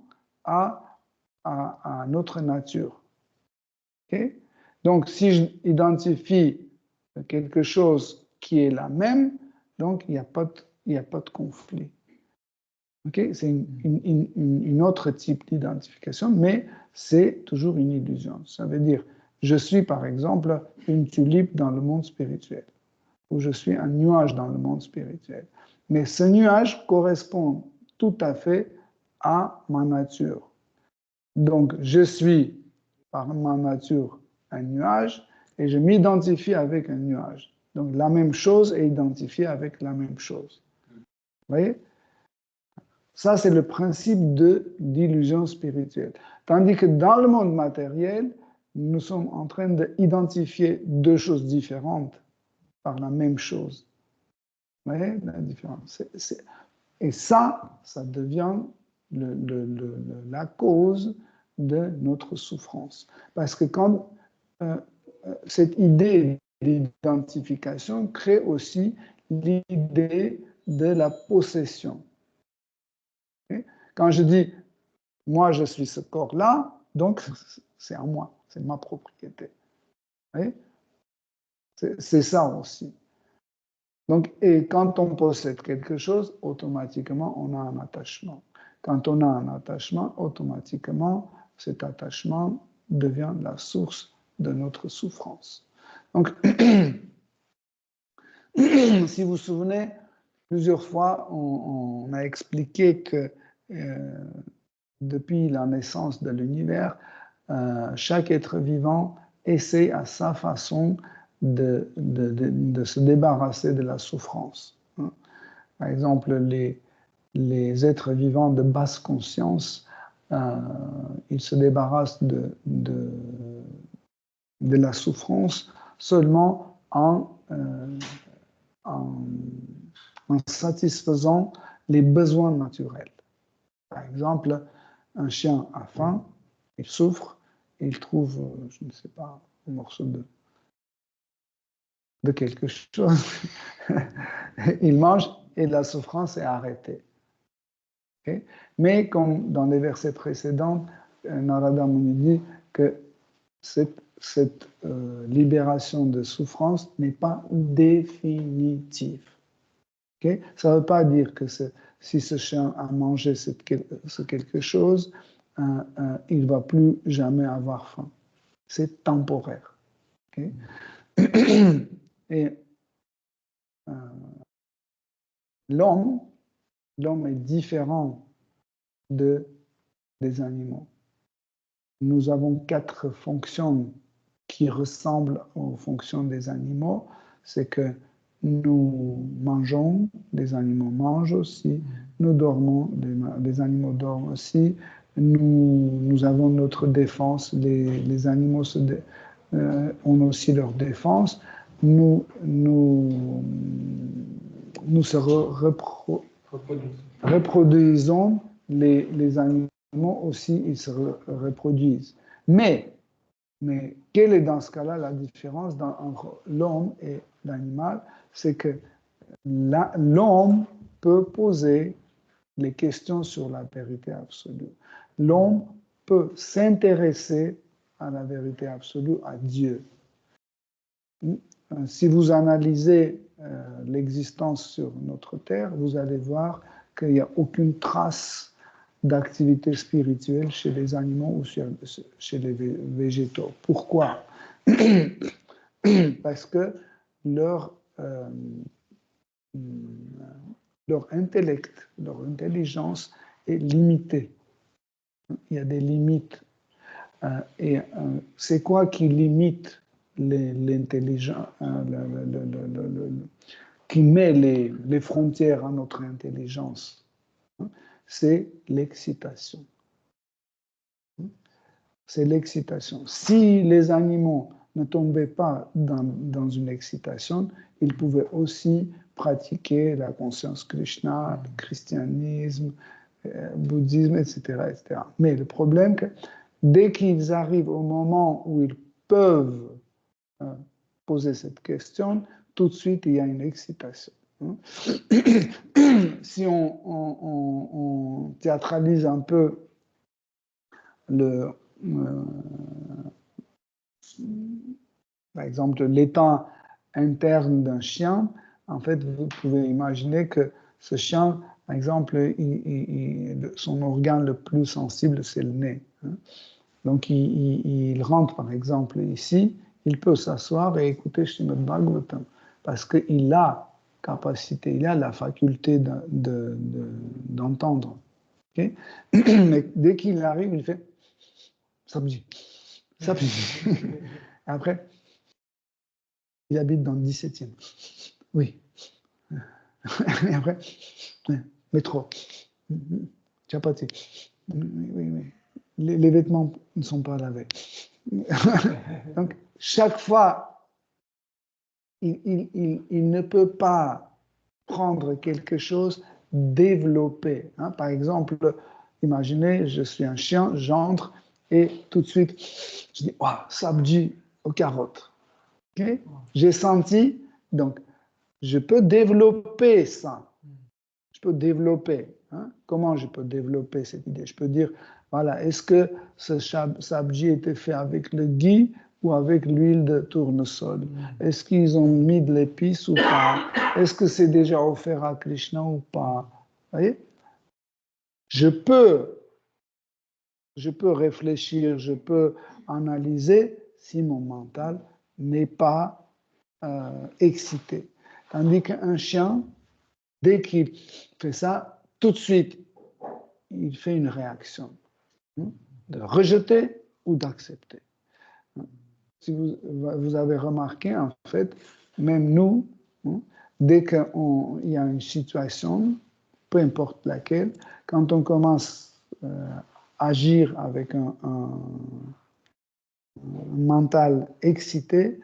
à notre nature. Okay? Donc, si j'identifie quelque chose qui est la même, donc il n'y a pas de conflit. Okay? C'est une autre type d'identification, mais c'est toujours une illusion. Ça veut dire, je suis par exemple une tulipe dans le monde spirituel, ou je suis un nuage dans le monde spirituel. Mais ce nuage correspond tout à fait à ma nature. Donc, je suis par ma nature un nuage et je m'identifie avec un nuage. Donc, la même chose est identifiée avec la même chose. Vous voyez? Ça, c'est le principe d'illusion spirituelle. Tandis que dans le monde matériel, nous sommes en train d'identifier deux choses différentes par la même chose. Vous voyez la différence? Et ça devient la cause de notre souffrance. Parce que quand cette idée d'identification crée aussi l'idée de la possession. Okay? Quand je dis, moi je suis ce corps-là, donc c'est à moi, c'est ma propriété. C'est ça aussi. Donc, et quand on possède quelque chose, automatiquement, on a un attachement. Quand on a un attachement, automatiquement, cet attachement devient la source de notre souffrance. Donc, si vous vous souvenez, plusieurs fois, on a expliqué que depuis la naissance de l'univers, chaque être vivant essaie à sa façon de se débarrasser de la souffrance. Par exemple, les êtres vivants de basse conscience, ils se débarrassent de la souffrance seulement en satisfaisant les besoins naturels. Par exemple, un chien a faim, il souffre, il trouve, je ne sais pas, un morceau de quelque chose, il mange et la souffrance est arrêtée. Okay? Mais comme dans les versets précédents, Narada Muni dit que cette libération de souffrance n'est pas définitive. Okay? Ça ne veut pas dire que si ce chien a mangé ce quelque chose, il ne va plus jamais avoir faim. C'est temporaire. Okay? Et l'homme est différent des animaux. Nous avons 4 fonctions qui ressemblent aux fonctions des animaux. C'est que nous mangeons, les animaux mangent aussi, nous dormons, les animaux dorment aussi, nous avons notre défense, les animaux ont aussi leur défense, nous se reproduisons, les animaux aussi, ils se reproduisent. Mais quelle est dans ce cas-là la différence entre l'homme et l'animal? C'est que l'homme peut poser les questions sur la vérité absolue. L'homme peut s'intéresser à la vérité absolue, à Dieu. Si vous analysez l'existence sur notre Terre, vous allez voir qu'il n'y a aucune trace d'activité spirituelle chez les animaux ou chez les végétaux. Pourquoi? Parce que leur intellect, leur intelligence est limitée. Il y a des limites. Et c'est quoi qui limite l'intelligence, qui met les frontières à notre intelligence? C'est l'excitation. C'est l'excitation. Si les animaux ne tombaient pas dans une excitation, ils pouvaient aussi pratiquer la conscience Krishna, le christianisme, bouddhisme, etc., etc. Mais le problème, que dès qu'ils arrivent au moment où ils peuvent poser cette question, tout de suite, il y a une excitation. Si on théâtralise un peu par exemple, l'état interne d'un chien, en fait, vous pouvez imaginer que ce chien, par exemple, son organe le plus sensible, c'est le nez. Donc, il rentre, par exemple, ici, il peut s'asseoir et écouter Srimad Bhagavatam, parce qu'il a capacité, il a la faculté d'entendre. Okay? Mais dès qu'il arrive, il fait Sabji. Sabji. Après, il habite dans le 17e. Oui. Et après, métro. Chapati. Oui. Les vêtements ne sont pas lavés. Donc, chaque fois, il ne peut pas prendre quelque chose développé. Par exemple, imaginez, je suis un chien, j'entre et tout de suite, je dis, oh, sabji aux carottes. Okay? J'ai senti, donc, je peux développer ça. Je peux développer. Comment je peux développer cette idée? Je peux dire, voilà, est-ce que ce sabji était fait avec le ghee ou avec l'huile de tournesol? Est-ce qu'ils ont mis de l'épice ou pas? Est-ce que c'est déjà offert à Krishna ou pas? Vous voyez? Je peux réfléchir, je peux analyser si mon mental n'est pas excité. Tandis qu'un chien, dès qu'il fait ça, tout de suite, il fait une réaction de rejeter ou d'accepter. Si vous avez remarqué, en fait, même nous, dès qu'il y a une situation, peu importe laquelle, quand on commence à agir avec un mental excité,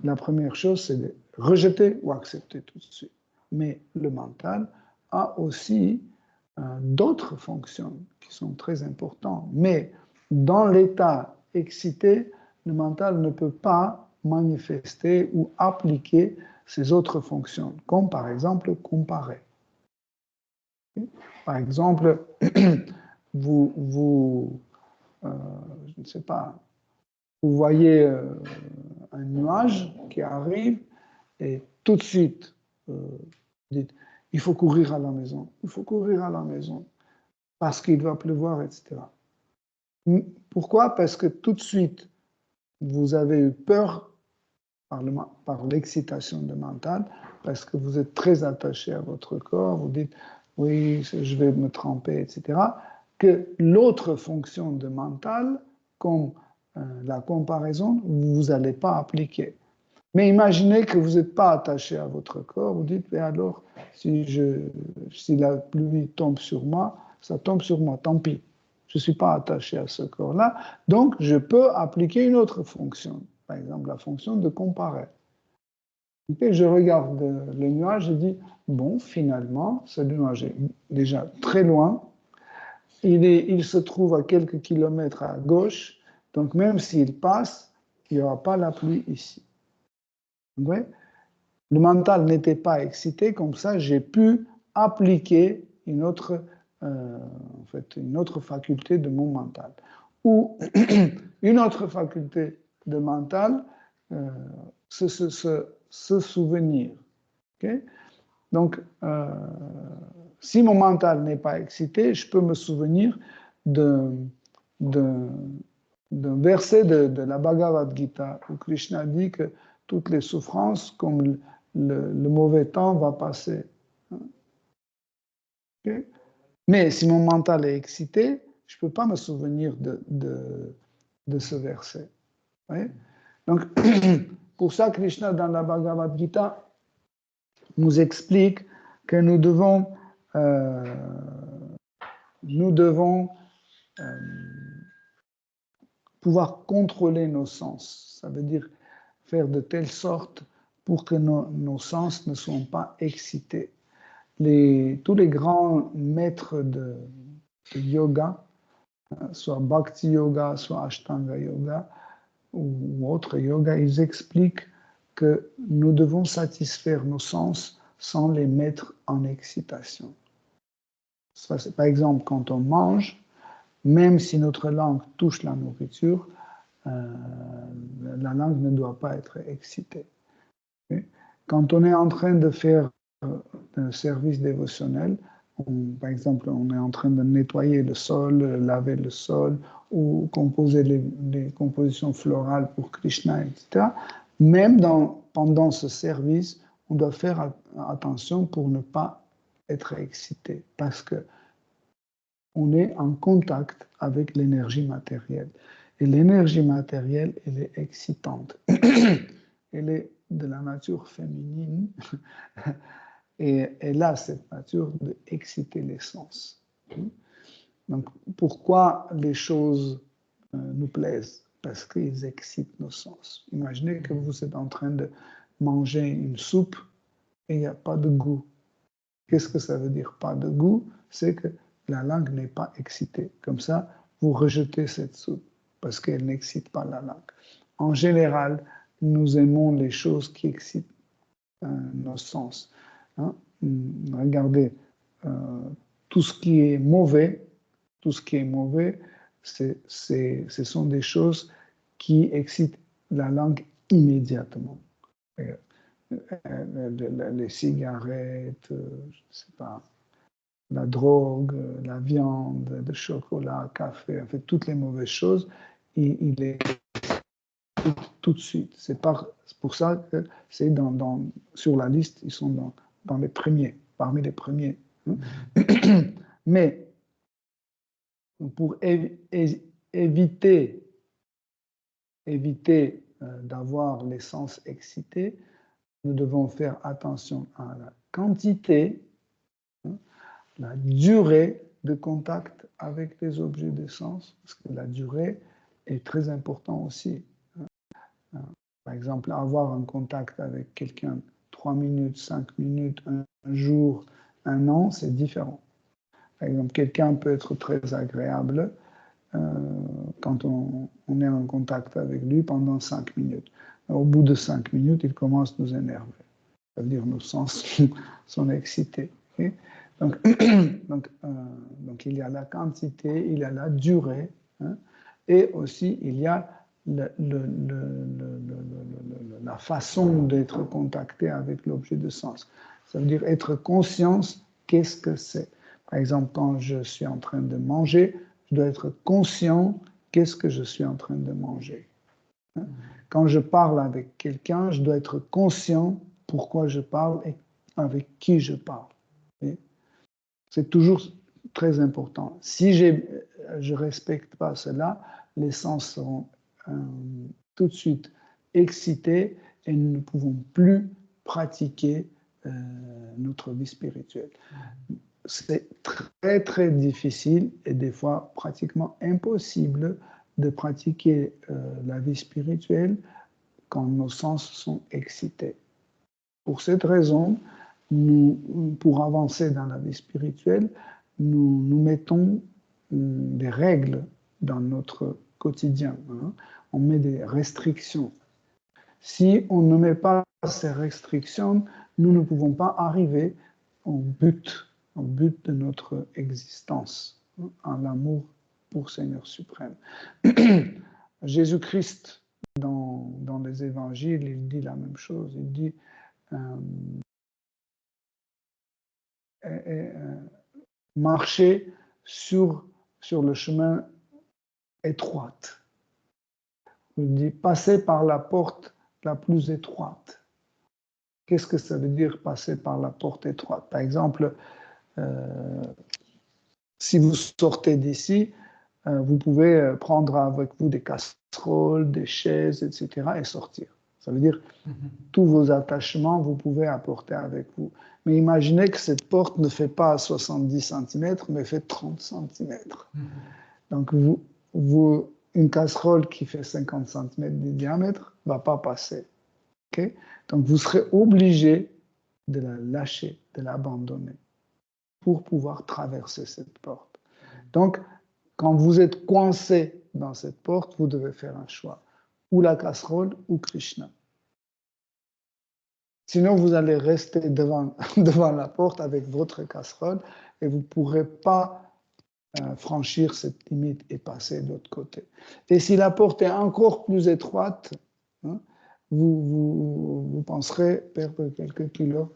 la première chose, c'est de rejeter ou accepter tout de suite. Mais le mental a aussi d'autres fonctions qui sont très importantes. Mais dans l'état excité, le mental ne peut pas manifester ou appliquer ces autres fonctions, comme par exemple comparer. Par exemple, vous je ne sais pas, vous voyez un nuage qui arrive et tout de suite, vous dites, il faut courir à la maison, il faut courir à la maison parce qu'il va pleuvoir, etc. Pourquoi? Parce que tout de suite, vous avez eu peur par l'excitation de mental, parce que vous êtes très attaché à votre corps, vous dites, oui, je vais me tremper, etc. Que l'autre fonction de mental, comme la comparaison, vous n'allez pas appliquer. Mais imaginez que vous n'êtes pas attaché à votre corps, vous dites, mais alors, si la pluie tombe sur moi, ça tombe sur moi, tant pis. Je ne suis pas attaché à ce corps-là, donc je peux appliquer une autre fonction, par exemple la fonction de comparer. Et je regarde le nuage et dis, bon, finalement, ce nuage est déjà très loin, il se trouve à quelques kilomètres à gauche, donc même s'il passe, il n'y aura pas la pluie ici. Ouais. Le mental n'était pas excité, comme ça j'ai pu appliquer une autre faculté de mon mental. Ou une autre faculté de mental, se souvenir. Okay? Donc, si mon mental n'est pas excité, je peux me souvenir d'un verset de la Bhagavad Gita où Krishna dit que toutes les souffrances, comme le mauvais temps, va passer. Okay? Mais si mon mental est excité, je ne peux pas me souvenir de ce verset. Oui? Donc, pour ça, Krishna, dans la Bhagavad Gita, nous explique que nous devons pouvoir contrôler nos sens. Ça veut dire faire de telle sorte pour que nos sens ne soient pas excités. Tous les grands maîtres de yoga, soit Bhakti Yoga, soit Ashtanga Yoga, ou autres yoga, ils expliquent que nous devons satisfaire nos sens sans les mettre en excitation. Ça, c'est, par exemple, quand on mange, même si notre langue touche la nourriture, la langue ne doit pas être excitée. Quand on est en train de faire un service dévotionnel, par exemple, on est en train de nettoyer le sol, laver le sol, ou composer les compositions florales pour Krishna, etc. Même pendant ce service, on doit faire attention pour ne pas être excité, parce que on est en contact avec l'énergie matérielle. Et l'énergie matérielle, elle est excitante. Elle est de la nature féminine et elle a cette nature d'exciter les sens. Donc, pourquoi les choses nous plaisent? Parce qu'ils excitent nos sens. Imaginez que vous êtes en train de manger une soupe et il n'y a pas de goût. Qu'est-ce que ça veut dire pas de goût? C'est que la langue n'est pas excitée. Comme ça, vous rejetez cette soupe parce qu'elle n'excite pas la langue. En général, nous aimons les choses qui excitent nos sens. Hein? Regardez, tout ce qui est mauvais, ce sont des choses qui excitent la langue immédiatement. Les cigarettes, je ne sais pas, la drogue, la viande, le chocolat, le café, en fait, toutes les mauvaises choses, il est tout de suite. C'est pour ça que c'est sur la liste, ils sont dans les premiers, parmi les premiers. Mais pour éviter d'avoir les sens excités, nous devons faire attention à la quantité, la durée de contact avec les objets de sens, parce que la durée est très importante aussi. Par exemple, avoir un contact avec quelqu'un 3 minutes, 5 minutes, un jour, un an, c'est différent. Par exemple, quelqu'un peut être très agréable quand on est en contact avec lui pendant 5 minutes. Au bout de 5 minutes, il commence à nous énerver. Ça veut dire que nos sens sont excités. Okay? Donc, il y a la quantité, il y a la durée, hein, et aussi il y a la façon d'être contacté avec l'objet de sens. Ça veut dire être conscient, qu'est-ce que c'est. Par exemple, quand je suis en train de manger, je dois être conscient, qu'est-ce que je suis en train de manger. Quand je parle avec quelqu'un, je dois être conscient pourquoi je parle et avec qui je parle. C'est toujours très important. Si je ne respecte pas cela, les sens seront tout de suite excités et nous ne pouvons plus pratiquer notre vie spirituelle. C'est très, très difficile et des fois pratiquement impossible de pratiquer la vie spirituelle quand nos sens sont excités. Pour cette raison, pour avancer dans la vie spirituelle, nous mettons des règles dans notre quotidien. Hein. On met des restrictions. Si on ne met pas ces restrictions, nous ne pouvons pas arriver au but de notre existence, en l'amour pour Seigneur suprême. Jésus-Christ, dans les évangiles, il dit la même chose. Il dit marcher sur le chemin étroite. Il dit passer par la porte la plus étroite. Qu'est-ce que ça veut dire passer par la porte étroite? Par exemple, si vous sortez d'ici, vous pouvez prendre avec vous des casseroles, des chaises, etc. et sortir. Ça veut dire tous vos attachements, vous pouvez apporter avec vous. Mais imaginez que cette porte ne fait pas 70 cm, mais fait 30 cm. Donc, une casserole qui fait 50 cm de diamètre ne va pas passer. Okay? Donc, vous serez obligé de la lâcher, de l'abandonner pour pouvoir traverser cette porte. Donc, quand vous êtes coincé dans cette porte, vous devez faire un choix. ou la casserole ou Krishna. Sinon, vous allez rester devant la porte avec votre casserole et vous ne pourrez pas franchir cette limite et passer de l'autre côté. Et si la porte est encore plus étroite, hein, vous penserez perdre quelques kilos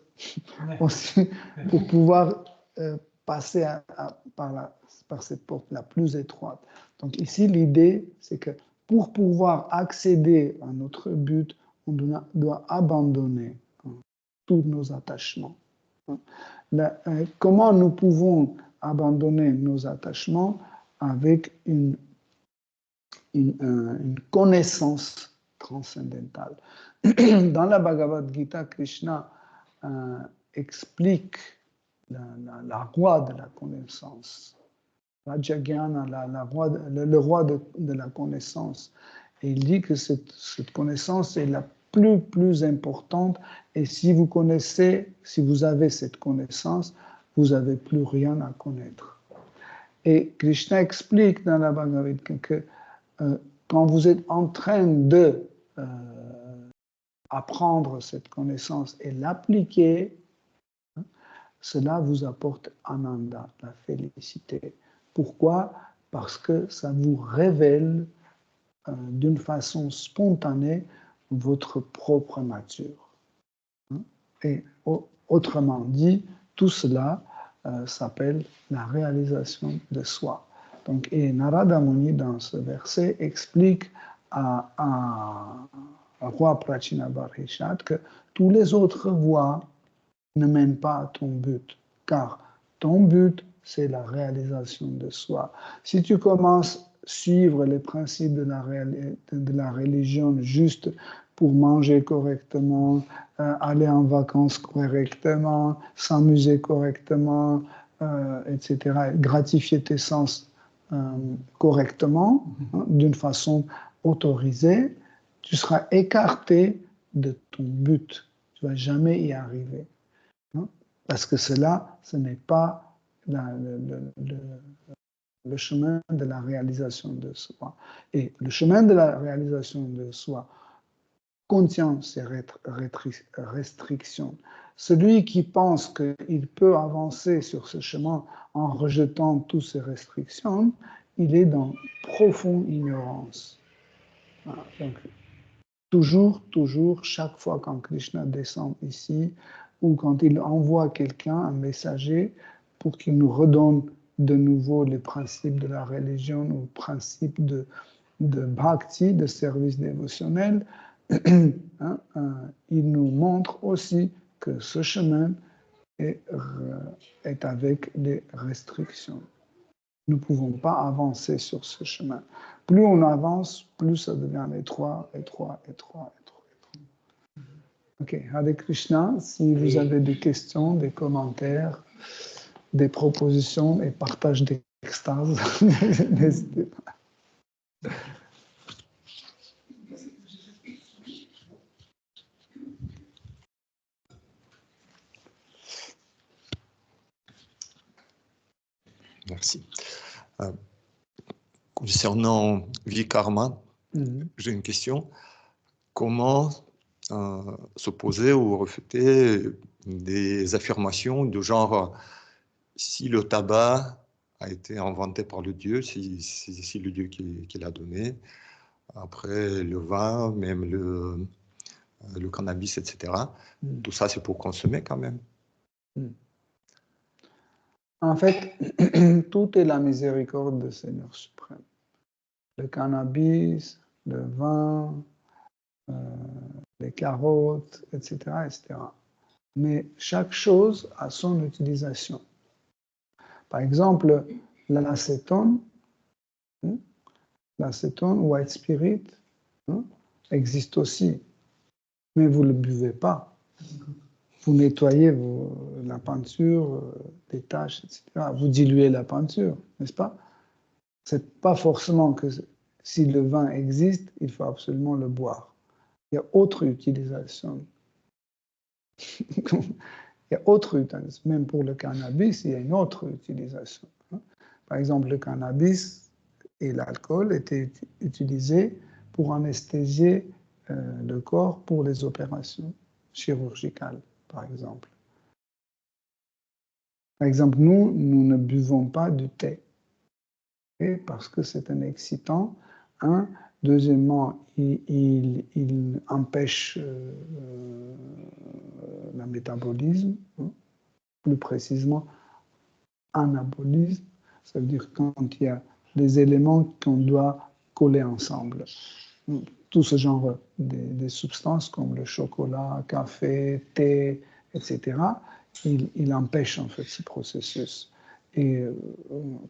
aussi pour pouvoir passer par cette porte la plus étroite. Donc ici, l'idée, c'est que pour pouvoir accéder à notre but, on doit abandonner tous nos attachements. Comment nous pouvons abandonner nos attachements? Avec une connaissance transcendentale. Dans la Bhagavad Gita, Krishna explique la roi de la connaissance, Rajagyana, le roi de la connaissance. Et il dit que cette connaissance est la plus importante, et si vous avez cette connaissance, vous n'avez plus rien à connaître. Et Krishna explique dans la Bhagavad Gita que quand vous êtes en train de apprendre cette connaissance et l'appliquer, cela vous apporte ananda, la félicité. Pourquoi? Parce que ça vous révèle d'une façon spontanée votre propre nature. Et autrement dit, tout cela s'appelle la réalisation de soi. Donc, et Narada Muni, dans ce verset, explique à roi Prachinabarhishat que tous les autres voies ne mènent pas à ton but, car ton but, c'est la réalisation de soi. Si tu commences à suivre les principes de la religion juste pour manger correctement, aller en vacances correctement, s'amuser correctement, etc., gratifier tes sens correctement, d'une façon autorisée, tu seras écarté de ton but. Tu ne vas jamais y arriver. Parce que cela, ce n'est pas le chemin de la réalisation de soi. Et le chemin de la réalisation de soi contient ces restrictions. Celui qui pense qu'il peut avancer sur ce chemin en rejetant toutes ces restrictions, il est dans profonde ignorance. Voilà. Donc, toujours, chaque fois quand Krishna descend ici, ou quand il envoie quelqu'un, un messager, pour qu'il nous redonne de nouveau les principes de la religion ou les principes de bhakti, de service dévotionnel, il nous montre aussi que ce chemin est avec des restrictions. Nous ne pouvons pas avancer sur ce chemin. Plus on avance, plus ça devient étroit. Ok, Hare Krishna, si vous avez des questions, des commentaires, des propositions et partage d'extase, n'hésitez pas. Merci. Concernant Vikarma, j'ai une question. Comment s'opposer ou refuter des affirmations du genre si le tabac a été inventé par le Dieu, si le Dieu qui l'a donné, après le vin, même le cannabis, etc. Tout ça, c'est pour consommer quand même. En fait, tout est la miséricorde du Seigneur suprême. Le cannabis, le vin, les carottes, etc., etc. Mais chaque chose a son utilisation. Par exemple, l'acétone, white spirit, existe aussi, mais vous ne le buvez pas. Vous nettoyez la peinture, les taches, etc. Vous diluez la peinture, n'est-ce pas? Ce n'est pas forcément que si le vin existe, il faut absolument le boire. Il y a autre utilisation. Même pour le cannabis, il y a une autre utilisation. Par exemple, le cannabis et l'alcool étaient utilisés pour anesthésier le corps pour les opérations chirurgicales, par exemple. Par exemple, nous ne buvons pas du thé, parce que c'est un excitant. Un. Deuxièmement, il empêche le métabolisme, plus précisément anabolisme, ça veut dire quand il y a des éléments qu'on doit coller ensemble. Tout ce genre des substances comme le chocolat, café, thé, etc., il empêche en fait ce processus. Et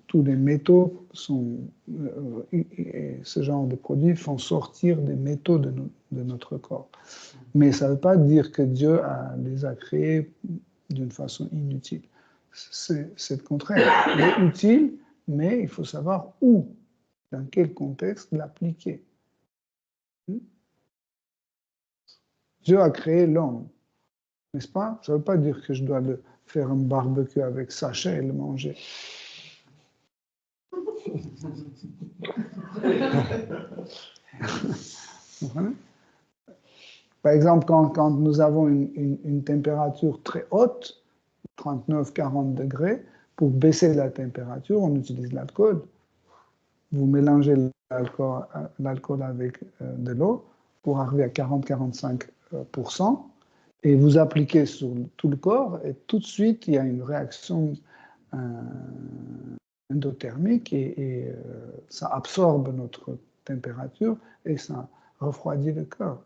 tous les métaux et ce genre de produits font sortir des métaux de notre corps. Mais ça ne veut pas dire que Dieu les a créés d'une façon inutile. C'est le contraire. Il est utile, mais il faut savoir où, dans quel contexte l'appliquer. Dieu a créé l'homme, n'est-ce pas? Ça ne veut pas dire que je dois faire un barbecue avec sachet et le manger. Par exemple, quand nous avons une température très haute, 39-40 degrés, pour baisser la température, on utilise l'alcool. Vous mélangez l'alcool avec de l'eau pour arriver à 40-45%, et vous appliquez sur tout le corps, et tout de suite, il y a une réaction endothermique, et ça absorbe notre température, et ça refroidit le corps.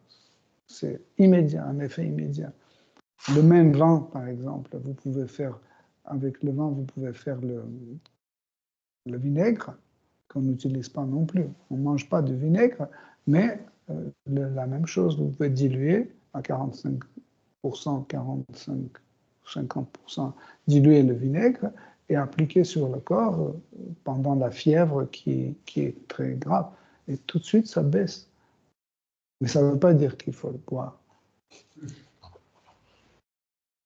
C'est immédiat, un effet immédiat. Le même vin, par exemple, vous pouvez faire, avec le vin, vous pouvez faire le vinaigre, qu'on n'utilise pas non plus. On ne mange pas de vinaigre, mais la même chose, vous pouvez diluer à 45%, 50%, diluer le vinaigre et appliquer sur le corps pendant la fièvre qui est très grave. Et tout de suite, ça baisse. Mais ça ne veut pas dire qu'il faut le boire.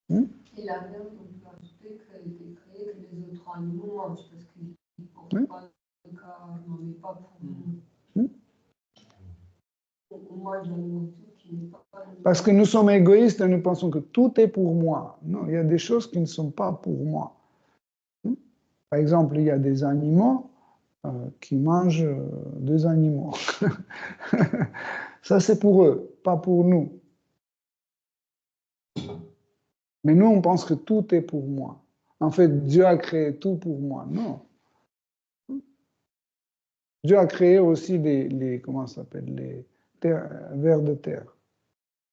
Et la viande, on peut ajouter qu'elle a été créée que les autres animaux mangent, parce qu'ils ne pourraient pas, en tout cas, n'en est pas pour nous. On mange la nourriture qui n'est pas. Parce que nous sommes égoïstes et nous pensons que tout est pour moi. Non, il y a des choses qui ne sont pas pour moi. Par exemple, il y a des animaux qui mangent des animaux. Ça, c'est pour eux, pas pour nous. Mais nous, on pense que tout est pour moi. En fait, Dieu a créé tout pour moi. Non. Dieu a créé aussi comment ça s'appelle, les vers de terre.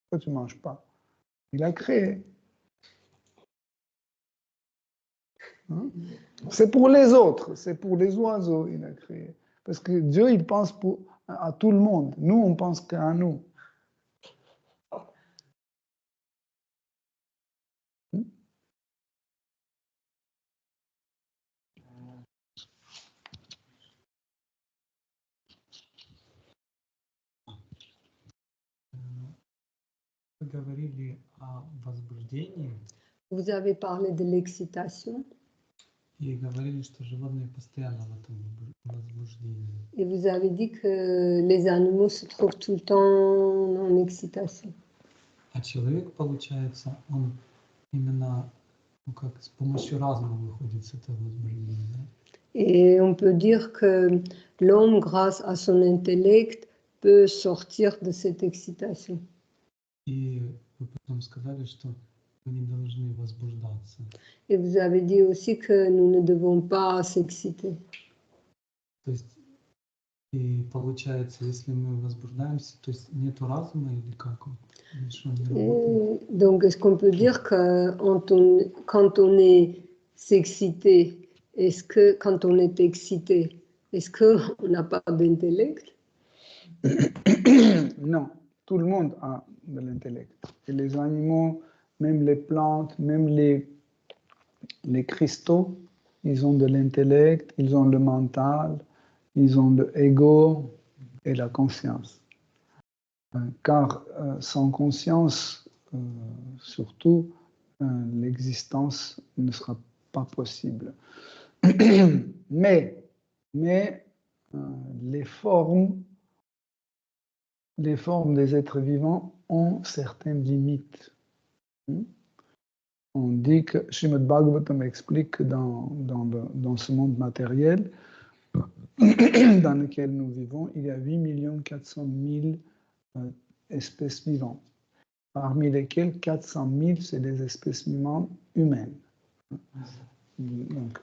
Pourquoi tu ne manges pas? Il a créé. Hein? C'est pour les autres, c'est pour les oiseaux il a créé. Parce que Dieu, il pense à tout le monde. Nous, on pense qu'à nous. Vous avez parlé de l'excitation. И говорили, что животные постоянно в этом возбуждении. Et vous avez dit que les animaux se trouvent tout le temps en excitation. А человек, получается, он именно, ну как, с помощью разума выходит с этого возбуждения. Et on peut dire que l'homme, grâce à son intellect, peut sortir de cette excitation. И вы потом сказали, что мы не должны возбуждаться. Et vous avez dit aussi que nous ne devons pas s'exciter. То есть, и получается, если мы возбуждаемся, то есть нету разума или как? Donc, est-ce qu'on peut dire que quand on est s'exciter, est-ce que quand on est excité, est-ce qu'on n'a pas d'intellect? Non, tout le monde a de l'intellect. Et les animaux, même les plantes, même les cristaux, ils ont de l'intellect, ils ont le mental, ils ont l'ego et la conscience. Car sans conscience, surtout, l'existence ne sera pas possible. Mais les formes les formes des êtres vivants ont certaines limites. On dit que Srimad Bhagavatam explique que dans ce monde matériel dans lequel nous vivons, il y a 8 400 000 espèces vivantes, parmi lesquelles 400 000, c'est des espèces vivantes humaines. Donc,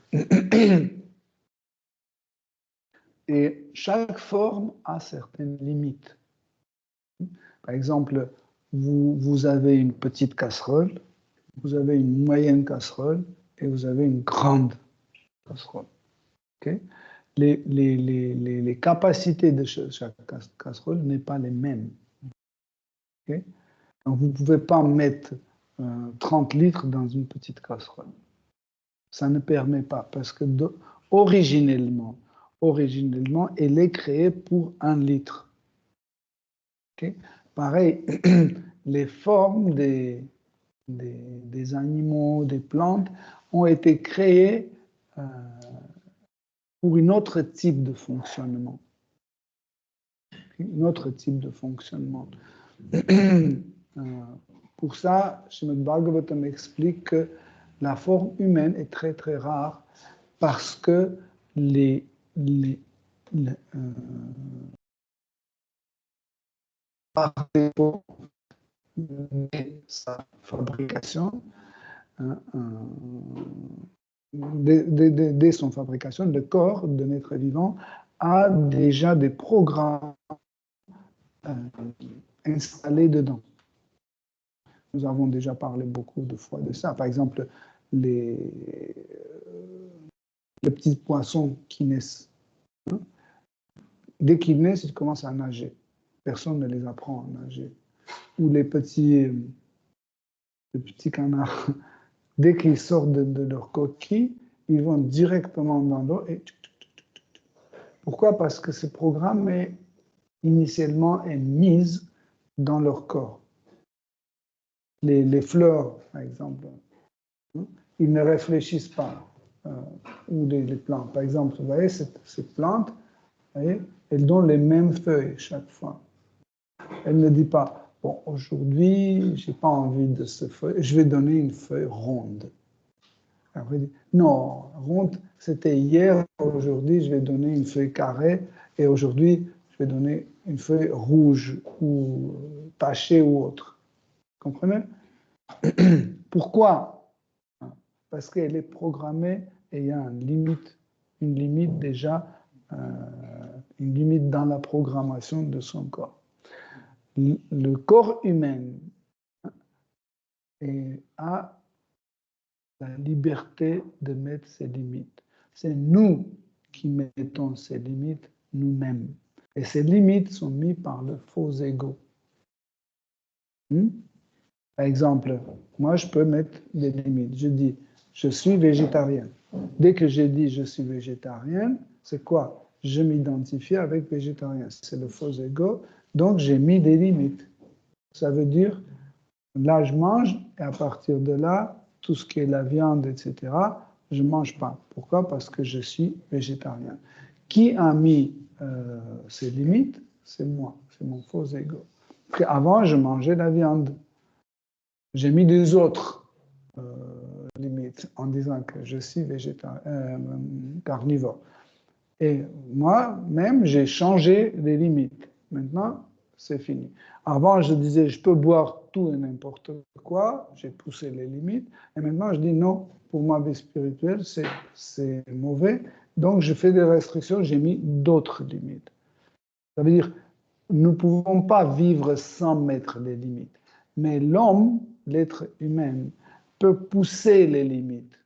et chaque forme a certaines limites. Par exemple, vous avez une petite casserole, vous avez une moyenne casserole et vous avez une grande casserole. Okay? Les capacités de chaque casserole n'est pas les mêmes. Okay? Donc vous ne pouvez pas mettre 30 litres dans une petite casserole. Ça ne permet pas, parce que originellement, elle est créée pour 1 litre. Okay? Pareil, les formes des animaux, des plantes ont été créées pour un autre type de fonctionnement. Un autre type de fonctionnement. Pour ça, Srimad Bhagavatam explique que la forme humaine est très très rare parce que par défaut de sa fabrication, dès son fabrication, le corps d'un être vivant a déjà des programmes installés dedans. Nous avons déjà parlé beaucoup de fois de ça. Par exemple, les petits poissons qui naissent. Dès qu'ils naissent, ils commencent à nager. Personne ne les apprend à nager. Ou les petits canards, dès qu'ils sortent de leur coquille, ils vont directement dans l'eau et... Pourquoi? Parce que ce programme est initialement mis dans leur corps. Les fleurs, par exemple, ils ne réfléchissent pas. Ou les plantes. Par exemple, vous voyez, cette plante, vous voyez, elle donne les mêmes feuilles chaque fois. Elle ne dit pas, bon, aujourd'hui, je n'ai pas envie de ce feuille, je vais donner une feuille ronde. Après, elle dit, non, ronde, c'était hier, aujourd'hui, je vais donner une feuille carrée, et aujourd'hui, je vais donner une feuille rouge, ou tachée, ou autre. Vous comprenez? Pourquoi? Parce qu'elle est programmée et il y a une limite déjà, une limite dans la programmation de son corps. Le corps humain a la liberté de mettre ses limites. C'est nous qui mettons ces limites nous-mêmes. Et ces limites sont mises par le faux ego. Par exemple, moi je peux mettre des limites. Je dis, je suis végétarien. Dès que j'ai dit je suis végétarien, c'est quoi? Je m'identifie avec végétarien. C'est le faux ego. Donc j'ai mis des limites. Ça veut dire, là je mange, et à partir de là, tout ce qui est la viande, etc., je ne mange pas. Pourquoi? Parce que je suis végétarien. Qui a mis ces limites? C'est moi, c'est mon faux ego. Parce qu'avant, je mangeais la viande. J'ai mis des autres limites en disant que je suis carnivore. Et moi-même, j'ai changé les limites. Maintenant, c'est fini. Avant, je disais, je peux boire tout et n'importe quoi. J'ai poussé les limites. Et maintenant, je dis non, pour ma vie spirituelle, c'est mauvais. Donc, je fais des restrictions. J'ai mis d'autres limites. Ça veut dire, nous ne pouvons pas vivre sans mettre des limites. Mais l'homme, l'être humain, peut pousser les limites.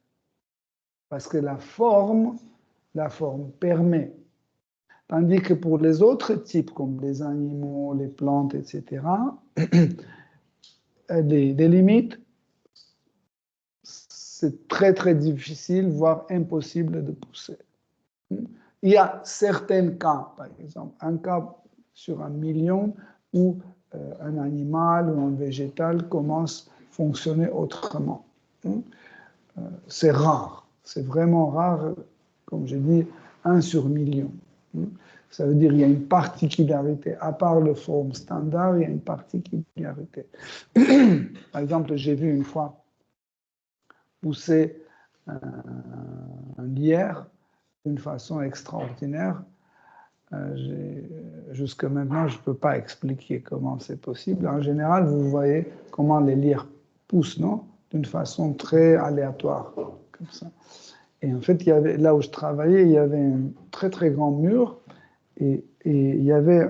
Parce que la forme permet. Tandis que pour les autres types, comme les animaux, les plantes, etc., des limites, c'est très très difficile, voire impossible de pousser. Il y a certains cas, par exemple, un cas sur 1 million où un animal ou un végétal commence à fonctionner autrement. C'est rare, c'est vraiment rare, comme je dis, 1 sur 1 million. Ça veut dire qu'il y a une particularité. À part le forme standard, il y a une particularité. Par exemple, j'ai vu une fois pousser un lierre d'une façon extraordinaire. Jusque maintenant, je ne peux pas expliquer comment c'est possible. En général, vous voyez comment les lyres poussent, non? D'une façon très aléatoire, comme ça. Et en fait, il y avait, là où je travaillais, il y avait un très très grand mur et il y avait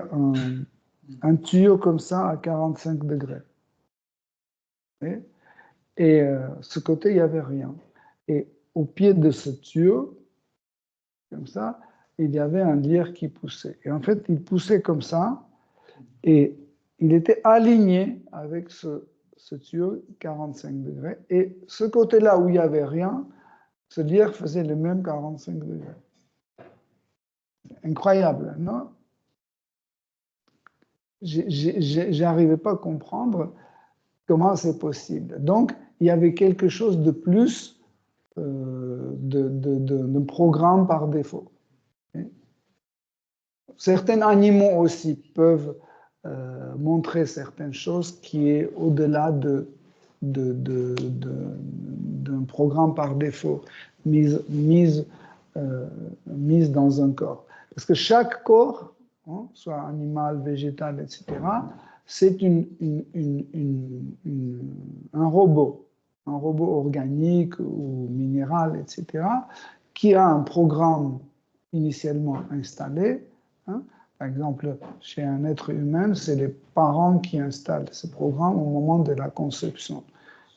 un tuyau comme ça à 45 degrés. Et ce côté, il n'y avait rien. Et au pied de ce tuyau, comme ça, il y avait un lierre qui poussait. Et en fait, il poussait comme ça, et il était aligné avec ce tuyau 45 degrés. Et ce côté-là où il n'y avait rien, ce lierre faisait le même 45 degrés. Incroyable, non? J'arrivais pas à comprendre comment c'est possible. Donc, il y avait quelque chose de plus de programme par défaut. Certains animaux aussi peuvent montrer certaines choses qui est au-delà d'un programme par défaut mise dans un corps. Parce que chaque corps, hein, soit animal, végétal, etc., c'est un robot organique ou minéral, etc., qui a un programme initialement installé. Hein. Par exemple, chez un être humain, c'est les parents qui installent ce programme au moment de la conception.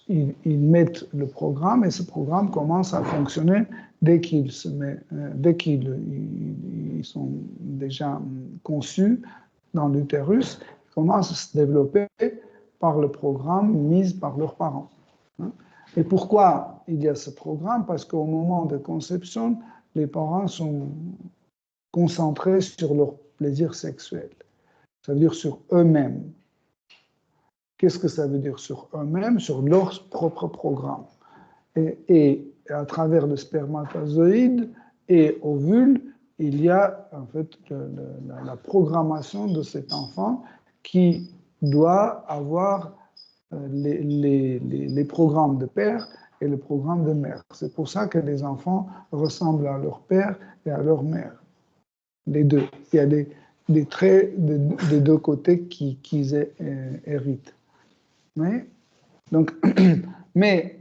Ils mettent le programme et ce programme commence à fonctionner dès qu'ils sont déjà conçus dans l'utérus, ils commencent à se développer par le programme mis par leurs parents. Et pourquoi il y a ce programme? Parce qu'au moment de conception, les parents sont concentrés sur leur plaisir sexuel, c'est-à-dire sur eux-mêmes. Qu'est-ce que ça veut dire sur eux-mêmes? Sur leur propre programme. Et à travers le spermatozoïde et ovule, il y a en fait la programmation de cet enfant qui doit avoir les programmes de père et le programme de mère. C'est pour ça que les enfants ressemblent à leur père et à leur mère. Les deux. Il y a des traits des deux côtés qu'ils héritent. Mais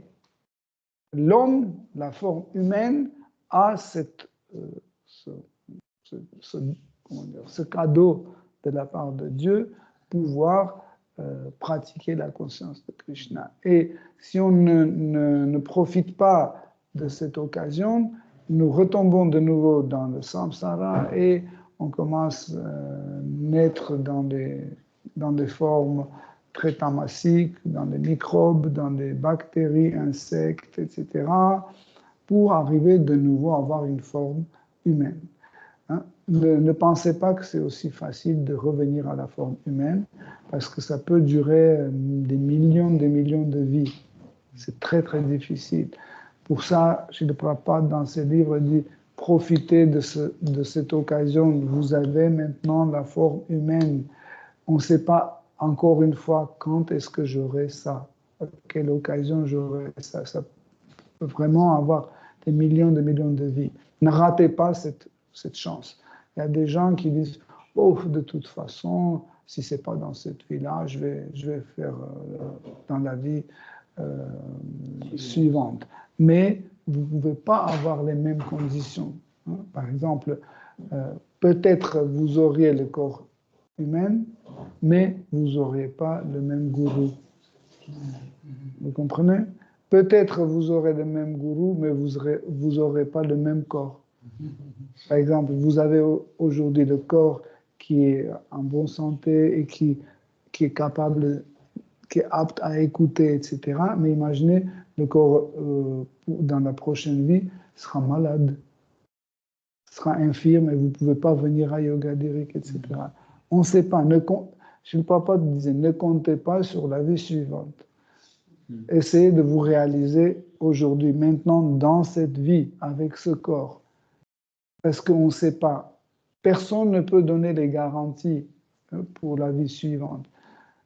l'homme, la forme humaine, a ce cadeau de la part de Dieu, pouvoir pratiquer la conscience de Krishna. Et si on ne profite pas de cette occasion, nous retombons de nouveau dans le samsara et on commence à naître dans des formes très tamasiques, dans des microbes, dans des bactéries, insectes, etc., pour arriver de nouveau à avoir une forme humaine. Hein? Ne pensez pas que c'est aussi facile de revenir à la forme humaine, parce que ça peut durer des millions de vies. C'est très, très difficile. Pour ça, Srila Prabhupada, dans ses livres, dit « Profitez de cette occasion. Vous avez maintenant la forme humaine. On ne sait pas, encore une fois, quand est-ce que j'aurai ça? À quelle occasion j'aurai ça? Ça peut vraiment avoir des millions de vies. Ne ratez pas cette chance. Il y a des gens qui disent « Oh, de toute façon, si ce n'est pas dans cette vie-là, je vais faire dans la vie suivante. » Mais vous ne pouvez pas avoir les mêmes conditions. Hein. Par exemple, peut-être vous auriez le corps humain, mais vous n'aurez pas le même gourou. Vous comprenez? Peut-être vous aurez le même gourou, mais vous n'aurez pas le même corps. Par exemple, vous avez aujourd'hui le corps qui est en bonne santé et qui est capable, qui est apte à écouter, etc. Mais imaginez, le corps dans la prochaine vie sera malade, sera infirme et vous ne pouvez pas venir à Yoga Dirik, etc. On ne sait pas. Je ne parle pas de dire, ne comptez pas sur la vie suivante. Essayez de vous réaliser aujourd'hui, maintenant, dans cette vie, avec ce corps. Parce qu'on ne sait pas personne ne peut donner les garanties pour la vie suivante.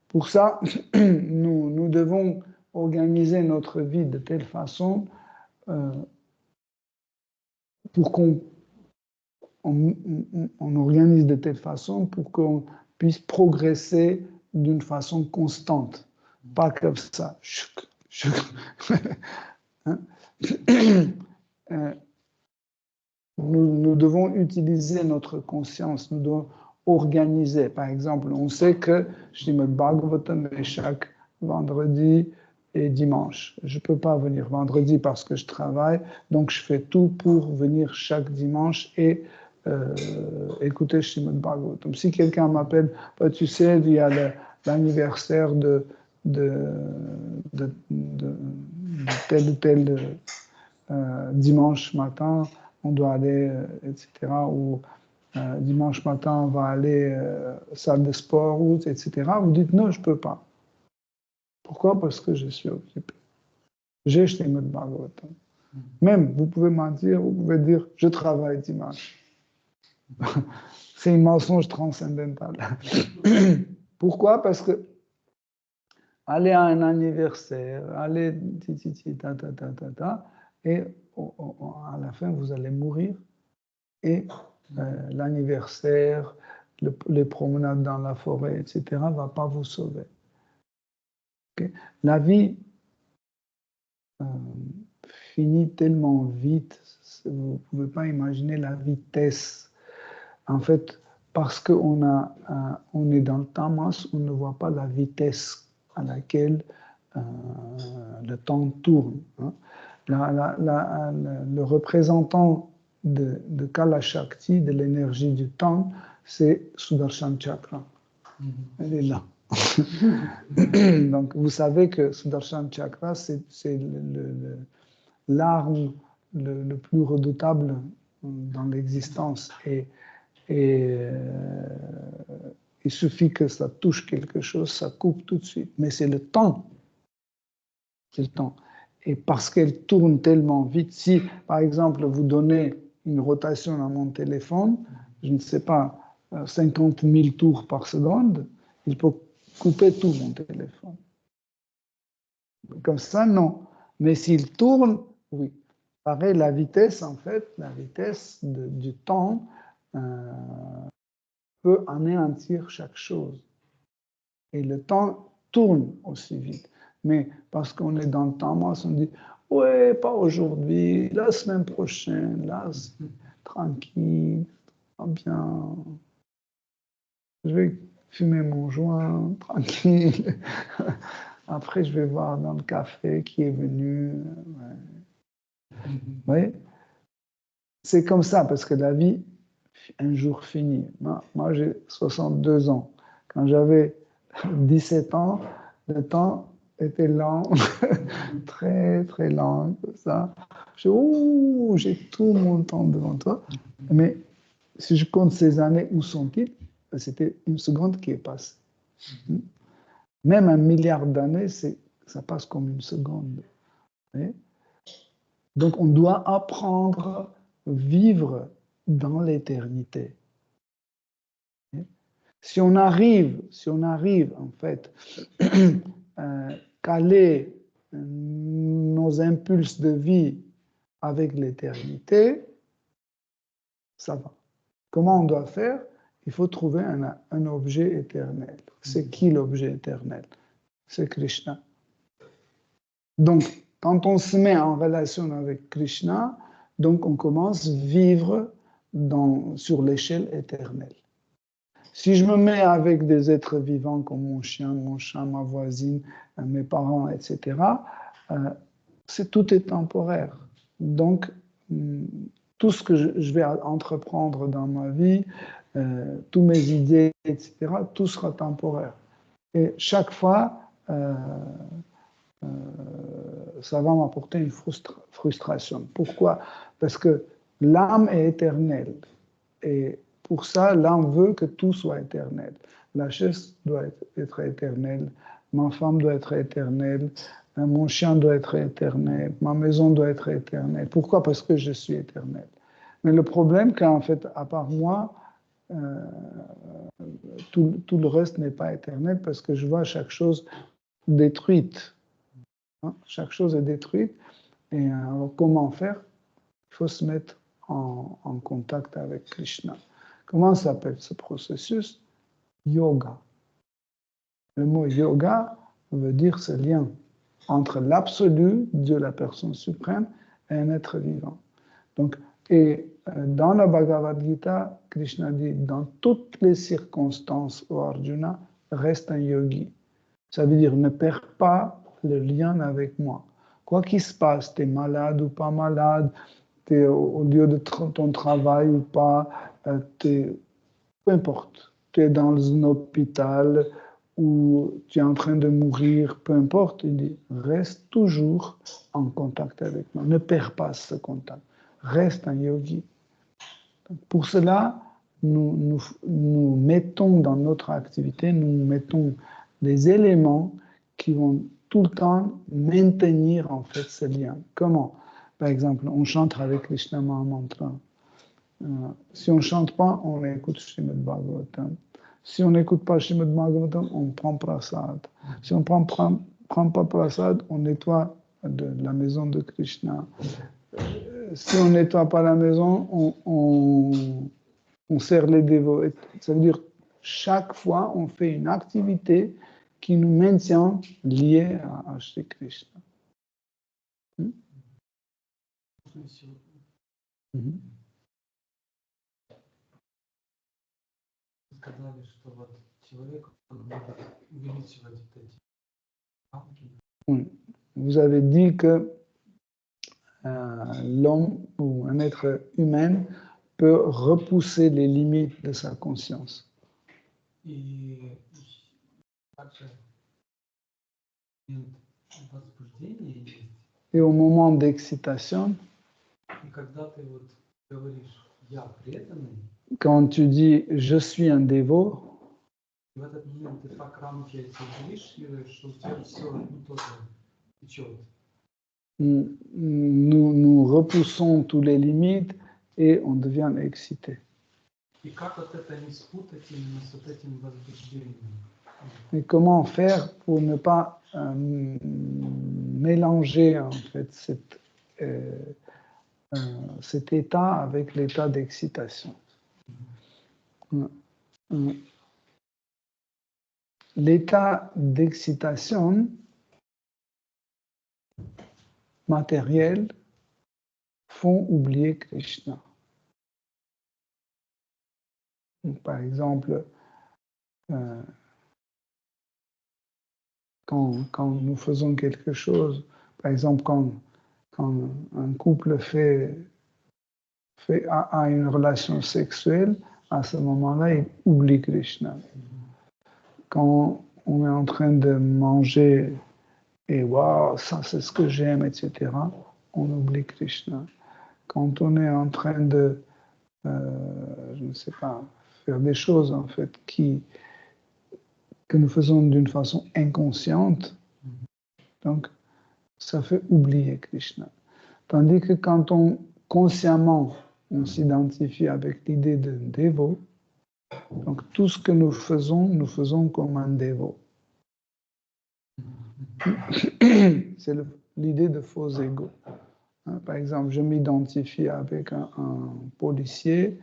Pour ça, nous devons organiser notre vie de telle façon pour qu'on organise de telle façon pour qu'on puisse progresser d'une façon constante. Pas comme ça. Hein? Nous devons utiliser notre conscience, nous devons organiser. Par exemple, on sait que Srimad Bhagavatam est chaque vendredi et dimanche. Je ne peux pas venir vendredi parce que je travaille, donc je fais tout pour venir chaque dimanche et écouter Srimad Bhagavatam. Si quelqu'un m'appelle, bah, tu sais, il y a l'anniversaire de tel ou tel dimanche matin, on doit aller, etc. Ou dimanche matin, on va aller salle de sport, etc. Vous dites non, je ne peux pas. Pourquoi? Parce que je suis occupé. J'ai Srimad Bhagavatam. Même, vous pouvez mentir, vous pouvez dire je travaille dimanche. C'est un mensonge transcendantal. Pourquoi? Parce que aller à un anniversaire, aller et à la fin, vous allez mourir. Et l'anniversaire, les promenades dans la forêt, etc., ne va pas vous sauver. Okay? La vie finit tellement vite, vous ne pouvez pas imaginer la vitesse. En fait, parce qu'on est dans le tamas, on ne voit pas la vitesse à laquelle le temps tourne. Hein. Le représentant de Kala Shakti, de l'énergie du temps, c'est Sudarshan Chakra. Elle est là. Donc, vous savez que Sudarshan Chakra, c'est l'arme le plus redoutable dans l'existence. Et il suffit que ça touche quelque chose, ça coupe tout de suite. Mais c'est le temps. C'est le temps. Et parce qu'elle tourne tellement vite, si, par exemple, vous donnez une rotation à mon téléphone, je ne sais pas, 50 000 tours par seconde, il peut couper tout mon téléphone. Comme ça, non. Mais s'il tourne, oui. Pareil, la vitesse, en fait, la vitesse du temps peut anéantir chaque chose. Et le temps tourne aussi vite. Mais parce qu'on est dans le temps, on dit ouais, pas aujourd'hui, la semaine prochaine, là, tranquille, bien. Je vais fumer mon joint, tranquille. Après, je vais voir dans le café qui est venu. Ouais. Oui. C'est comme ça, parce que la vie, un jour finit. Moi j'ai 62 ans. Quand j'avais 17 ans, le temps était lent, très, très lent, comme ça. J'ai tout mon temps devant toi. Mais si je compte ces années, où sont-ils? C'était une seconde qui est passée. Même 1 milliard d'années, ça passe comme une seconde. Oui? Donc, on doit apprendre à vivre dans l'éternité. Si on arrive en fait, caler nos impulses de vie avec l'éternité, ça va. Comment on doit faire? Il faut trouver un objet éternel. C'est qui l'objet éternel? C'est Krishna. Donc, quand on se met en relation avec Krishna, donc on commence à vivre sur l'échelle éternelle. Si je me mets avec des êtres vivants comme mon chien, mon chat, ma voisine, mes parents, etc., tout est temporaire. Donc, tout ce que je vais entreprendre dans ma vie, toutes mes idées, etc., tout sera temporaire. Et chaque fois, ça va m'apporter une frustration. Pourquoi? Parce que l'âme est éternelle. Et pour ça, l'âme veut que tout soit éternel. La chaise doit être éternelle, ma femme doit être éternelle, mon chien doit être éternel, ma maison doit être éternelle. Pourquoi? Parce que je suis éternel. Mais le problème, qu'en fait, à part moi, tout le reste n'est pas éternel parce que je vois chaque chose détruite. Hein? Chaque chose est détruite. Et alors, comment faire? Il faut se mettre en contact avec Krishna. Comment s'appelle ce processus? Yoga. Le mot yoga veut dire ce lien entre l'absolu, Dieu la personne suprême, et un être vivant. Donc, et dans la Bhagavad Gita, Krishna dit, dans toutes les circonstances, ô Arjuna, reste un yogi. Ça veut dire, ne perds pas le lien avec moi. Quoi qu'il se passe, tu es malade ou pas malade, tu es au lieu de ton travail ou pas, peu importe. Tu es dans un hôpital ou tu es en train de mourir, peu importe, il dit, reste toujours en contact avec moi. Ne perds pas ce contact. Reste un yogi. Donc, pour cela, nous mettons dans notre activité, nous mettons des éléments qui vont tout le temps maintenir en fait ce lien. Comment? Par exemple, on chante avec Krishna Mahamantra. Si on ne chante pas, on écoute Srimad Bhagavatam. Si on n'écoute pas Srimad Bhagavatam, on prend prasad. Si on ne prend pas prasad, on nettoie de la maison de Krishna. Si on ne nettoie pas la maison, on sert les dévots. Ça veut dire chaque fois, on fait une activité qui nous maintient liés à Shri Krishna. Сказали, что вот человек может увеличивать эти рамки. Oui. Vous avez dit que l'homme ou un être humain peut repousser les limites de sa conscience. И также возбуждение есть. Et au moment d'excitation, И когда ты вот говоришь, я преданный, quand tu dis je suis un dévot, в этот момент ты так рамки эти увеличиваешь, что у тебя все тоже течет. nous repoussons toutes les limites et on devient excité. И как вот это не спутать именно с вот этим возбуждением? Mais comment faire pour ne pas mélanger en fait cet état avec l'état d'excitation? L'état d'excitation matérielle font oublier Krishna. Donc, par exemple, quand nous faisons quelque chose, par exemple quand un couple a une relation sexuelle, à ce moment-là, il oublie Krishna. Quand on est en train de manger et waouh, ça c'est ce que j'aime, etc., on oublie Krishna. Quand on est en train de, je ne sais pas, faire des choses en fait que nous faisons d'une façon inconsciente, donc ça fait oublier Krishna. Tandis que quand consciemment on s'identifie avec l'idée d'un dévot, donc tout ce que nous faisons comme un dévot. C'est l'idée de faux ego. Par exemple, je m'identifie avec un policier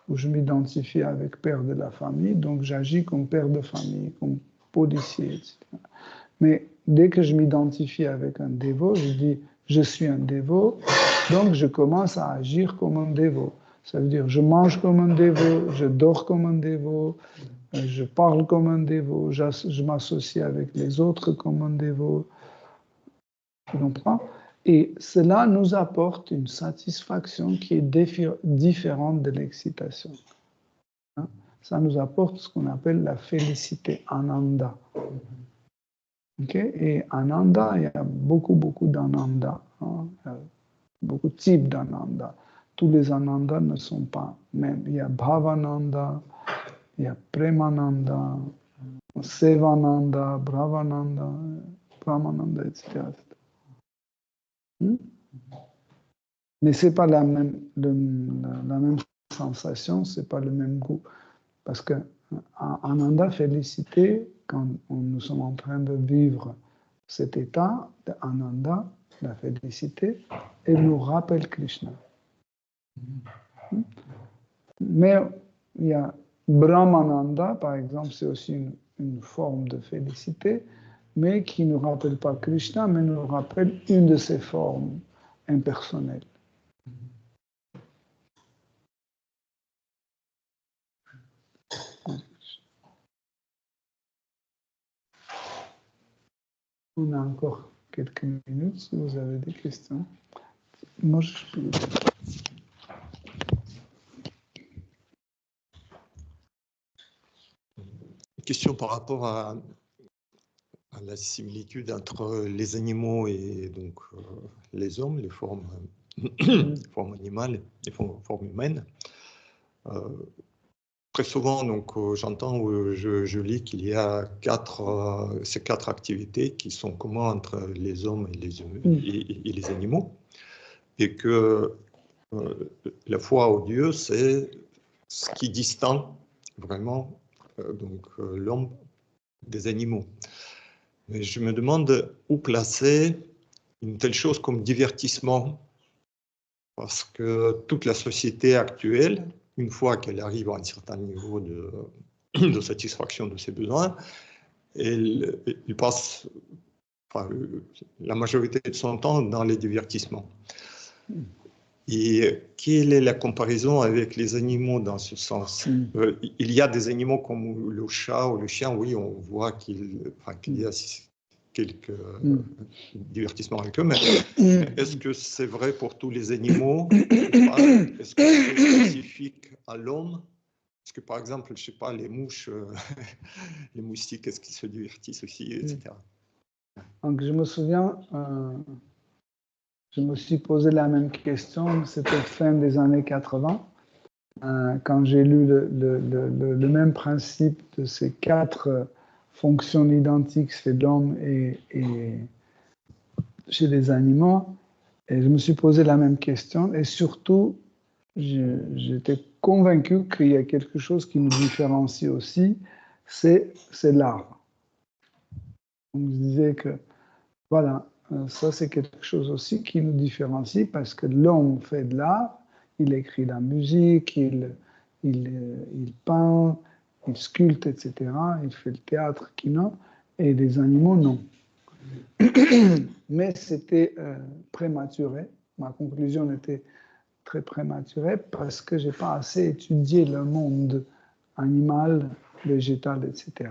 ou je m'identifie avec père de la famille, donc j'agis comme père de famille, comme policier, etc. Mais dès que je m'identifie avec un dévot, je dis je suis un dévot, donc je commence à agir comme un dévot. Ça veut dire je mange comme un dévot, je dors comme un dévot, je parle comme un dévot, je m'associe avec les autres comme un dévot. Tu comprends? Et cela nous apporte une satisfaction qui est différente de l'excitation. Hein? Ça nous apporte ce qu'on appelle la félicité, ananda. Okay? Et ananda, il y a beaucoup d'ananda. Hein? Il y a beaucoup de types d'ananda. Tous les anandas ne sont pas mêmes. Il y a bhavananda, il y a premananda, sevananda, brahmananda, brahmananda, etc. Mais ce n'est pas la même sensation, ce n'est pas le même goût. Parce que Ananda, félicité, quand nous sommes en train de vivre cet état d'Ananda, la félicité, elle nous rappelle Krishna. Mais il y a Brahmananda, par exemple, c'est aussi une forme de félicité, mais qui ne nous rappelle pas Krishna, mais nous rappelle une de ses formes impersonnelles. On a encore quelques minutes si vous avez des questions. Moi, je peux... Question par rapport à la similitude entre les animaux et donc les hommes, les formes, formes animales, les formes humaines. Très souvent, donc, j'entends ou je lis qu'il y a ces quatre activités qui sont communes entre les hommes et les animaux, et que la foi au Dieu, c'est ce qui distingue vraiment l'homme des animaux. Mais je me demande où placer une telle chose comme divertissement, parce que toute la société actuelle, une fois qu'elle arrive à un certain niveau de satisfaction de ses besoins, elle passe la majorité de son temps dans les divertissements. Et quelle est la comparaison avec les animaux dans ce sens? Il y a des animaux comme le chat ou le chien, oui, on voit qu'il y a quelques divertissements avec eux, mais est-ce que c'est vrai pour tous les animaux? Est-ce que c'est spécifique à l'homme? Est-ce que, par exemple, je ne sais pas, les mouches, les moustiques, est-ce qu'ils se divertissent aussi, etc. Donc, je me souviens, je me suis posé la même question, c'était fin des années 80, quand j'ai lu le même principe de ces quatre fonctions identiques chez l'homme et chez les animaux, et je me suis posé la même question, et surtout, j'étais convaincu qu'il y a quelque chose qui nous différencie aussi, c'est l'art. Donc, je disais que, voilà, ça c'est quelque chose aussi qui nous différencie parce que l'homme fait de l'art, il écrit la musique, il peint, il sculpte, etc. Il fait le théâtre, kino, et les animaux, non. Mais c'était prématuré. Ma conclusion était très prématurée parce que je n'ai pas assez étudié le monde animal, végétal, etc.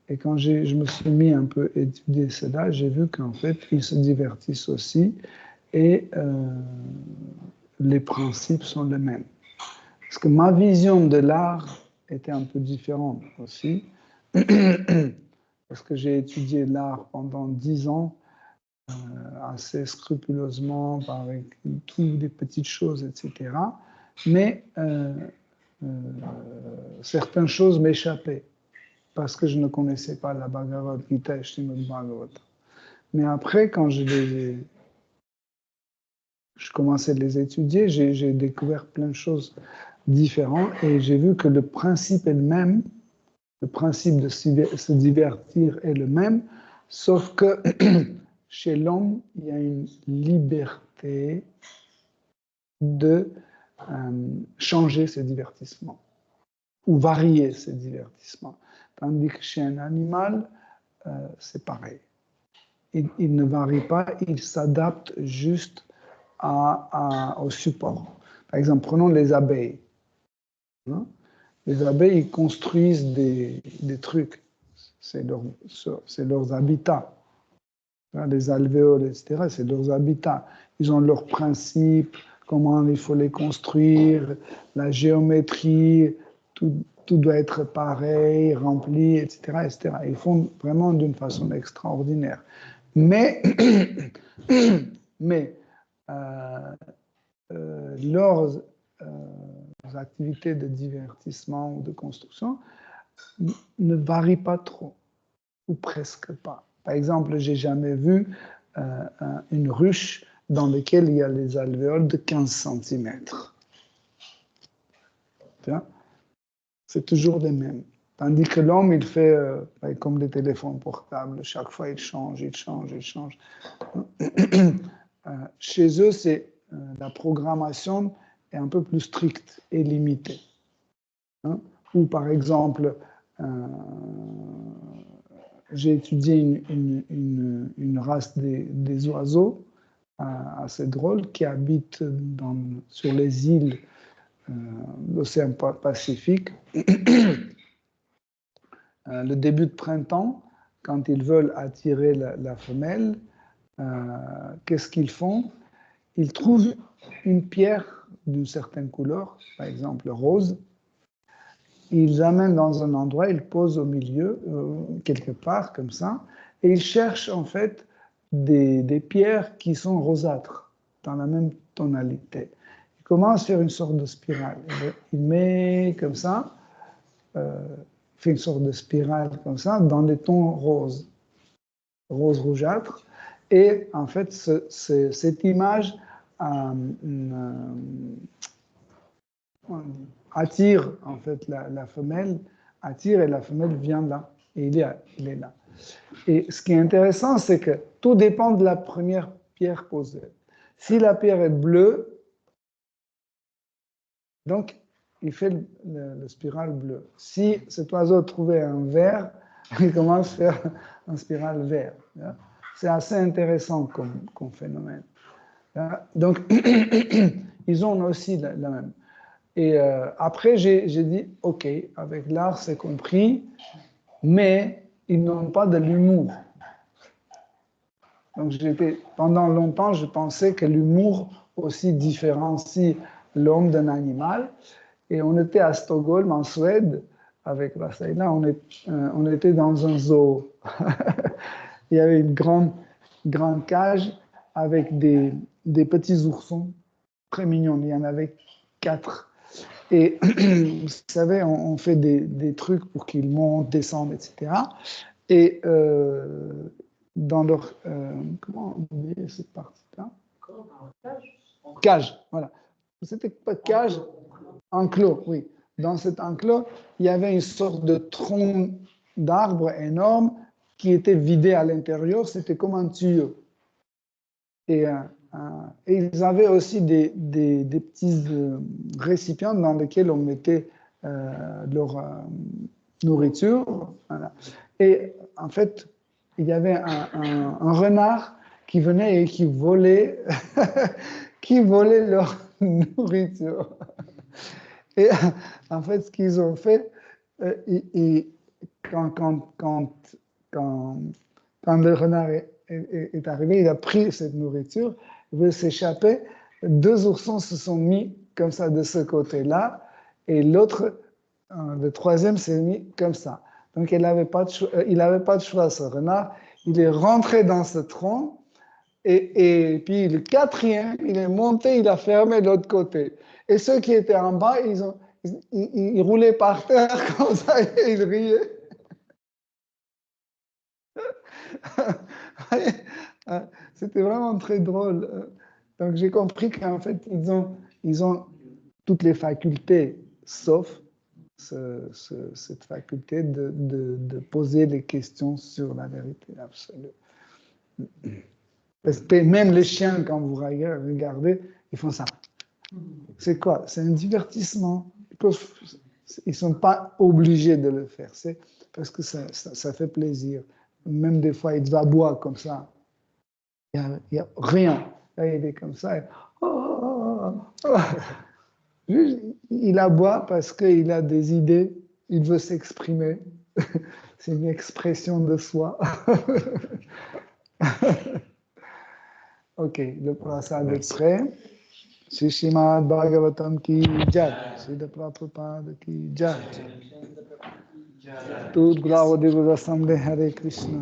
Et quand je me suis mis un peu à étudier cela, j'ai vu qu'en fait, ils se divertissent aussi et les principes sont les mêmes. Parce que ma vision de l'art était un peu différente aussi, parce que j'ai étudié l'art pendant 10 ans, assez scrupuleusement, avec toutes les petites choses, etc. Mais certaines choses m'échappaient parce que je ne connaissais pas la Bhagavad Gita et Srimad Bhagavatam. Mais après, quand je commençais à les étudier, j'ai découvert plein de choses différentes et j'ai vu que le principe est le même, le principe de se divertir est le même, sauf que chez l'homme, il y a une liberté de changer ses divertissements ou varier ses divertissements. Tandis que chez un animal, c'est pareil. Il ne varie pas, il s'adapte juste au support. Par exemple, prenons les abeilles. Les abeilles, ils construisent des trucs. C'est leurs habitats. Les alvéoles, etc., c'est leurs habitats. Ils ont leurs principes, comment il faut les construire, la géométrie, tout doit être pareil, rempli, etc., etc. Ils font vraiment d'une façon extraordinaire. Mais leurs activités de divertissement ou de construction ne varient pas trop, ou presque pas. Par exemple, j'ai jamais vu une ruche dans laquelle il y a les alvéoles de 15 cm. C'est toujours les mêmes. Tandis que l'homme, il fait comme les téléphones portables. Chaque fois, il change. Chez eux, la programmation est un peu plus stricte et limitée. Hein? Ou par exemple, j'ai étudié une race des oiseaux assez drôle qui habitent sur les îles de l'océan Pacifique. Le début de printemps, quand ils veulent attirer la femelle, qu'est-ce qu'ils font? Ils trouvent une pierre d'une certaine couleur, par exemple rose. Ils l'amènent dans un endroit, ils posent au milieu, quelque part, comme ça, et ils cherchent en fait des pierres qui sont rosâtres, dans la même tonalité. Ils commencent à faire une sorte de spirale. Il met comme ça, fait une sorte de spirale comme ça, dans les tons roses, rose rougeâtre. Et en fait, cette image attire en fait la femelle, attire et la femelle vient là, et il est là. Et ce qui est intéressant, c'est que tout dépend de la première pierre posée. Si la pierre est bleue, donc il fait le spirale bleu. Si cet oiseau trouvait un vert, il commence à faire un spirale vert. C'est assez intéressant comme phénomène. Donc, ils ont aussi la même. Et après, j'ai dit, OK, avec l'art, c'est compris, mais ils n'ont pas de l'humour. Donc, pendant longtemps, je pensais que l'humour aussi différencie l'homme d'un animal. Et on était à Stockholm, en Suède, avec Rasaila, on était dans un zoo. Il y avait une grande cage avec des petits oursons très mignons. Il y en avait 4. Et vous savez, on fait des trucs pour qu'ils montent, descendent, etc. Et dans leur... comment on dit cette partie-là? Cage, voilà. C'était pas cage, enclos, oui. Dans cet enclos, il y avait une sorte de tronc d'arbre énorme qui était vidé à l'intérieur. C'était comme un tuyau. Et ils avaient aussi des petits récipients dans lesquels on mettait leur nourriture. Voilà. Et en fait, il y avait un renard qui venait et qui volait, leur nourriture. Et en fait, ce qu'ils ont fait, quand le renard est arrivé, il a pris cette nourriture, il veut s'échapper. 2 oursons se sont mis comme ça de ce côté-là, et l'autre, le troisième, s'est mis comme ça. Donc il n'avait pas de choix, ce renard. Il est rentré dans ce tronc, et puis le 4e, il est monté, il a fermé l'autre côté. Et ceux qui étaient en bas, ils roulaient par terre comme ça, et ils riaient. C'était vraiment très drôle. Donc j'ai compris qu'en fait, ils ont toutes les facultés, sauf cette faculté de poser les questions sur la vérité absolue. Parce que même les chiens, quand vous regardez, ils font ça. C'est quoi? C'est un divertissement. Ils ne sont pas obligés de le faire. C'est parce que ça fait plaisir. Même des fois, ils aboient comme ça. Il n'y a rien. Là, il est comme ça. Il aboie parce qu'il a des idées. Il veut s'exprimer. C'est une expression de soi. Ok, le prasad est prêt. Shri Srimad Bhagavatam ki jai. Shri Prabhupada ki jai. Tout gloire au Dieu de l'Assemblée Hare Krishna.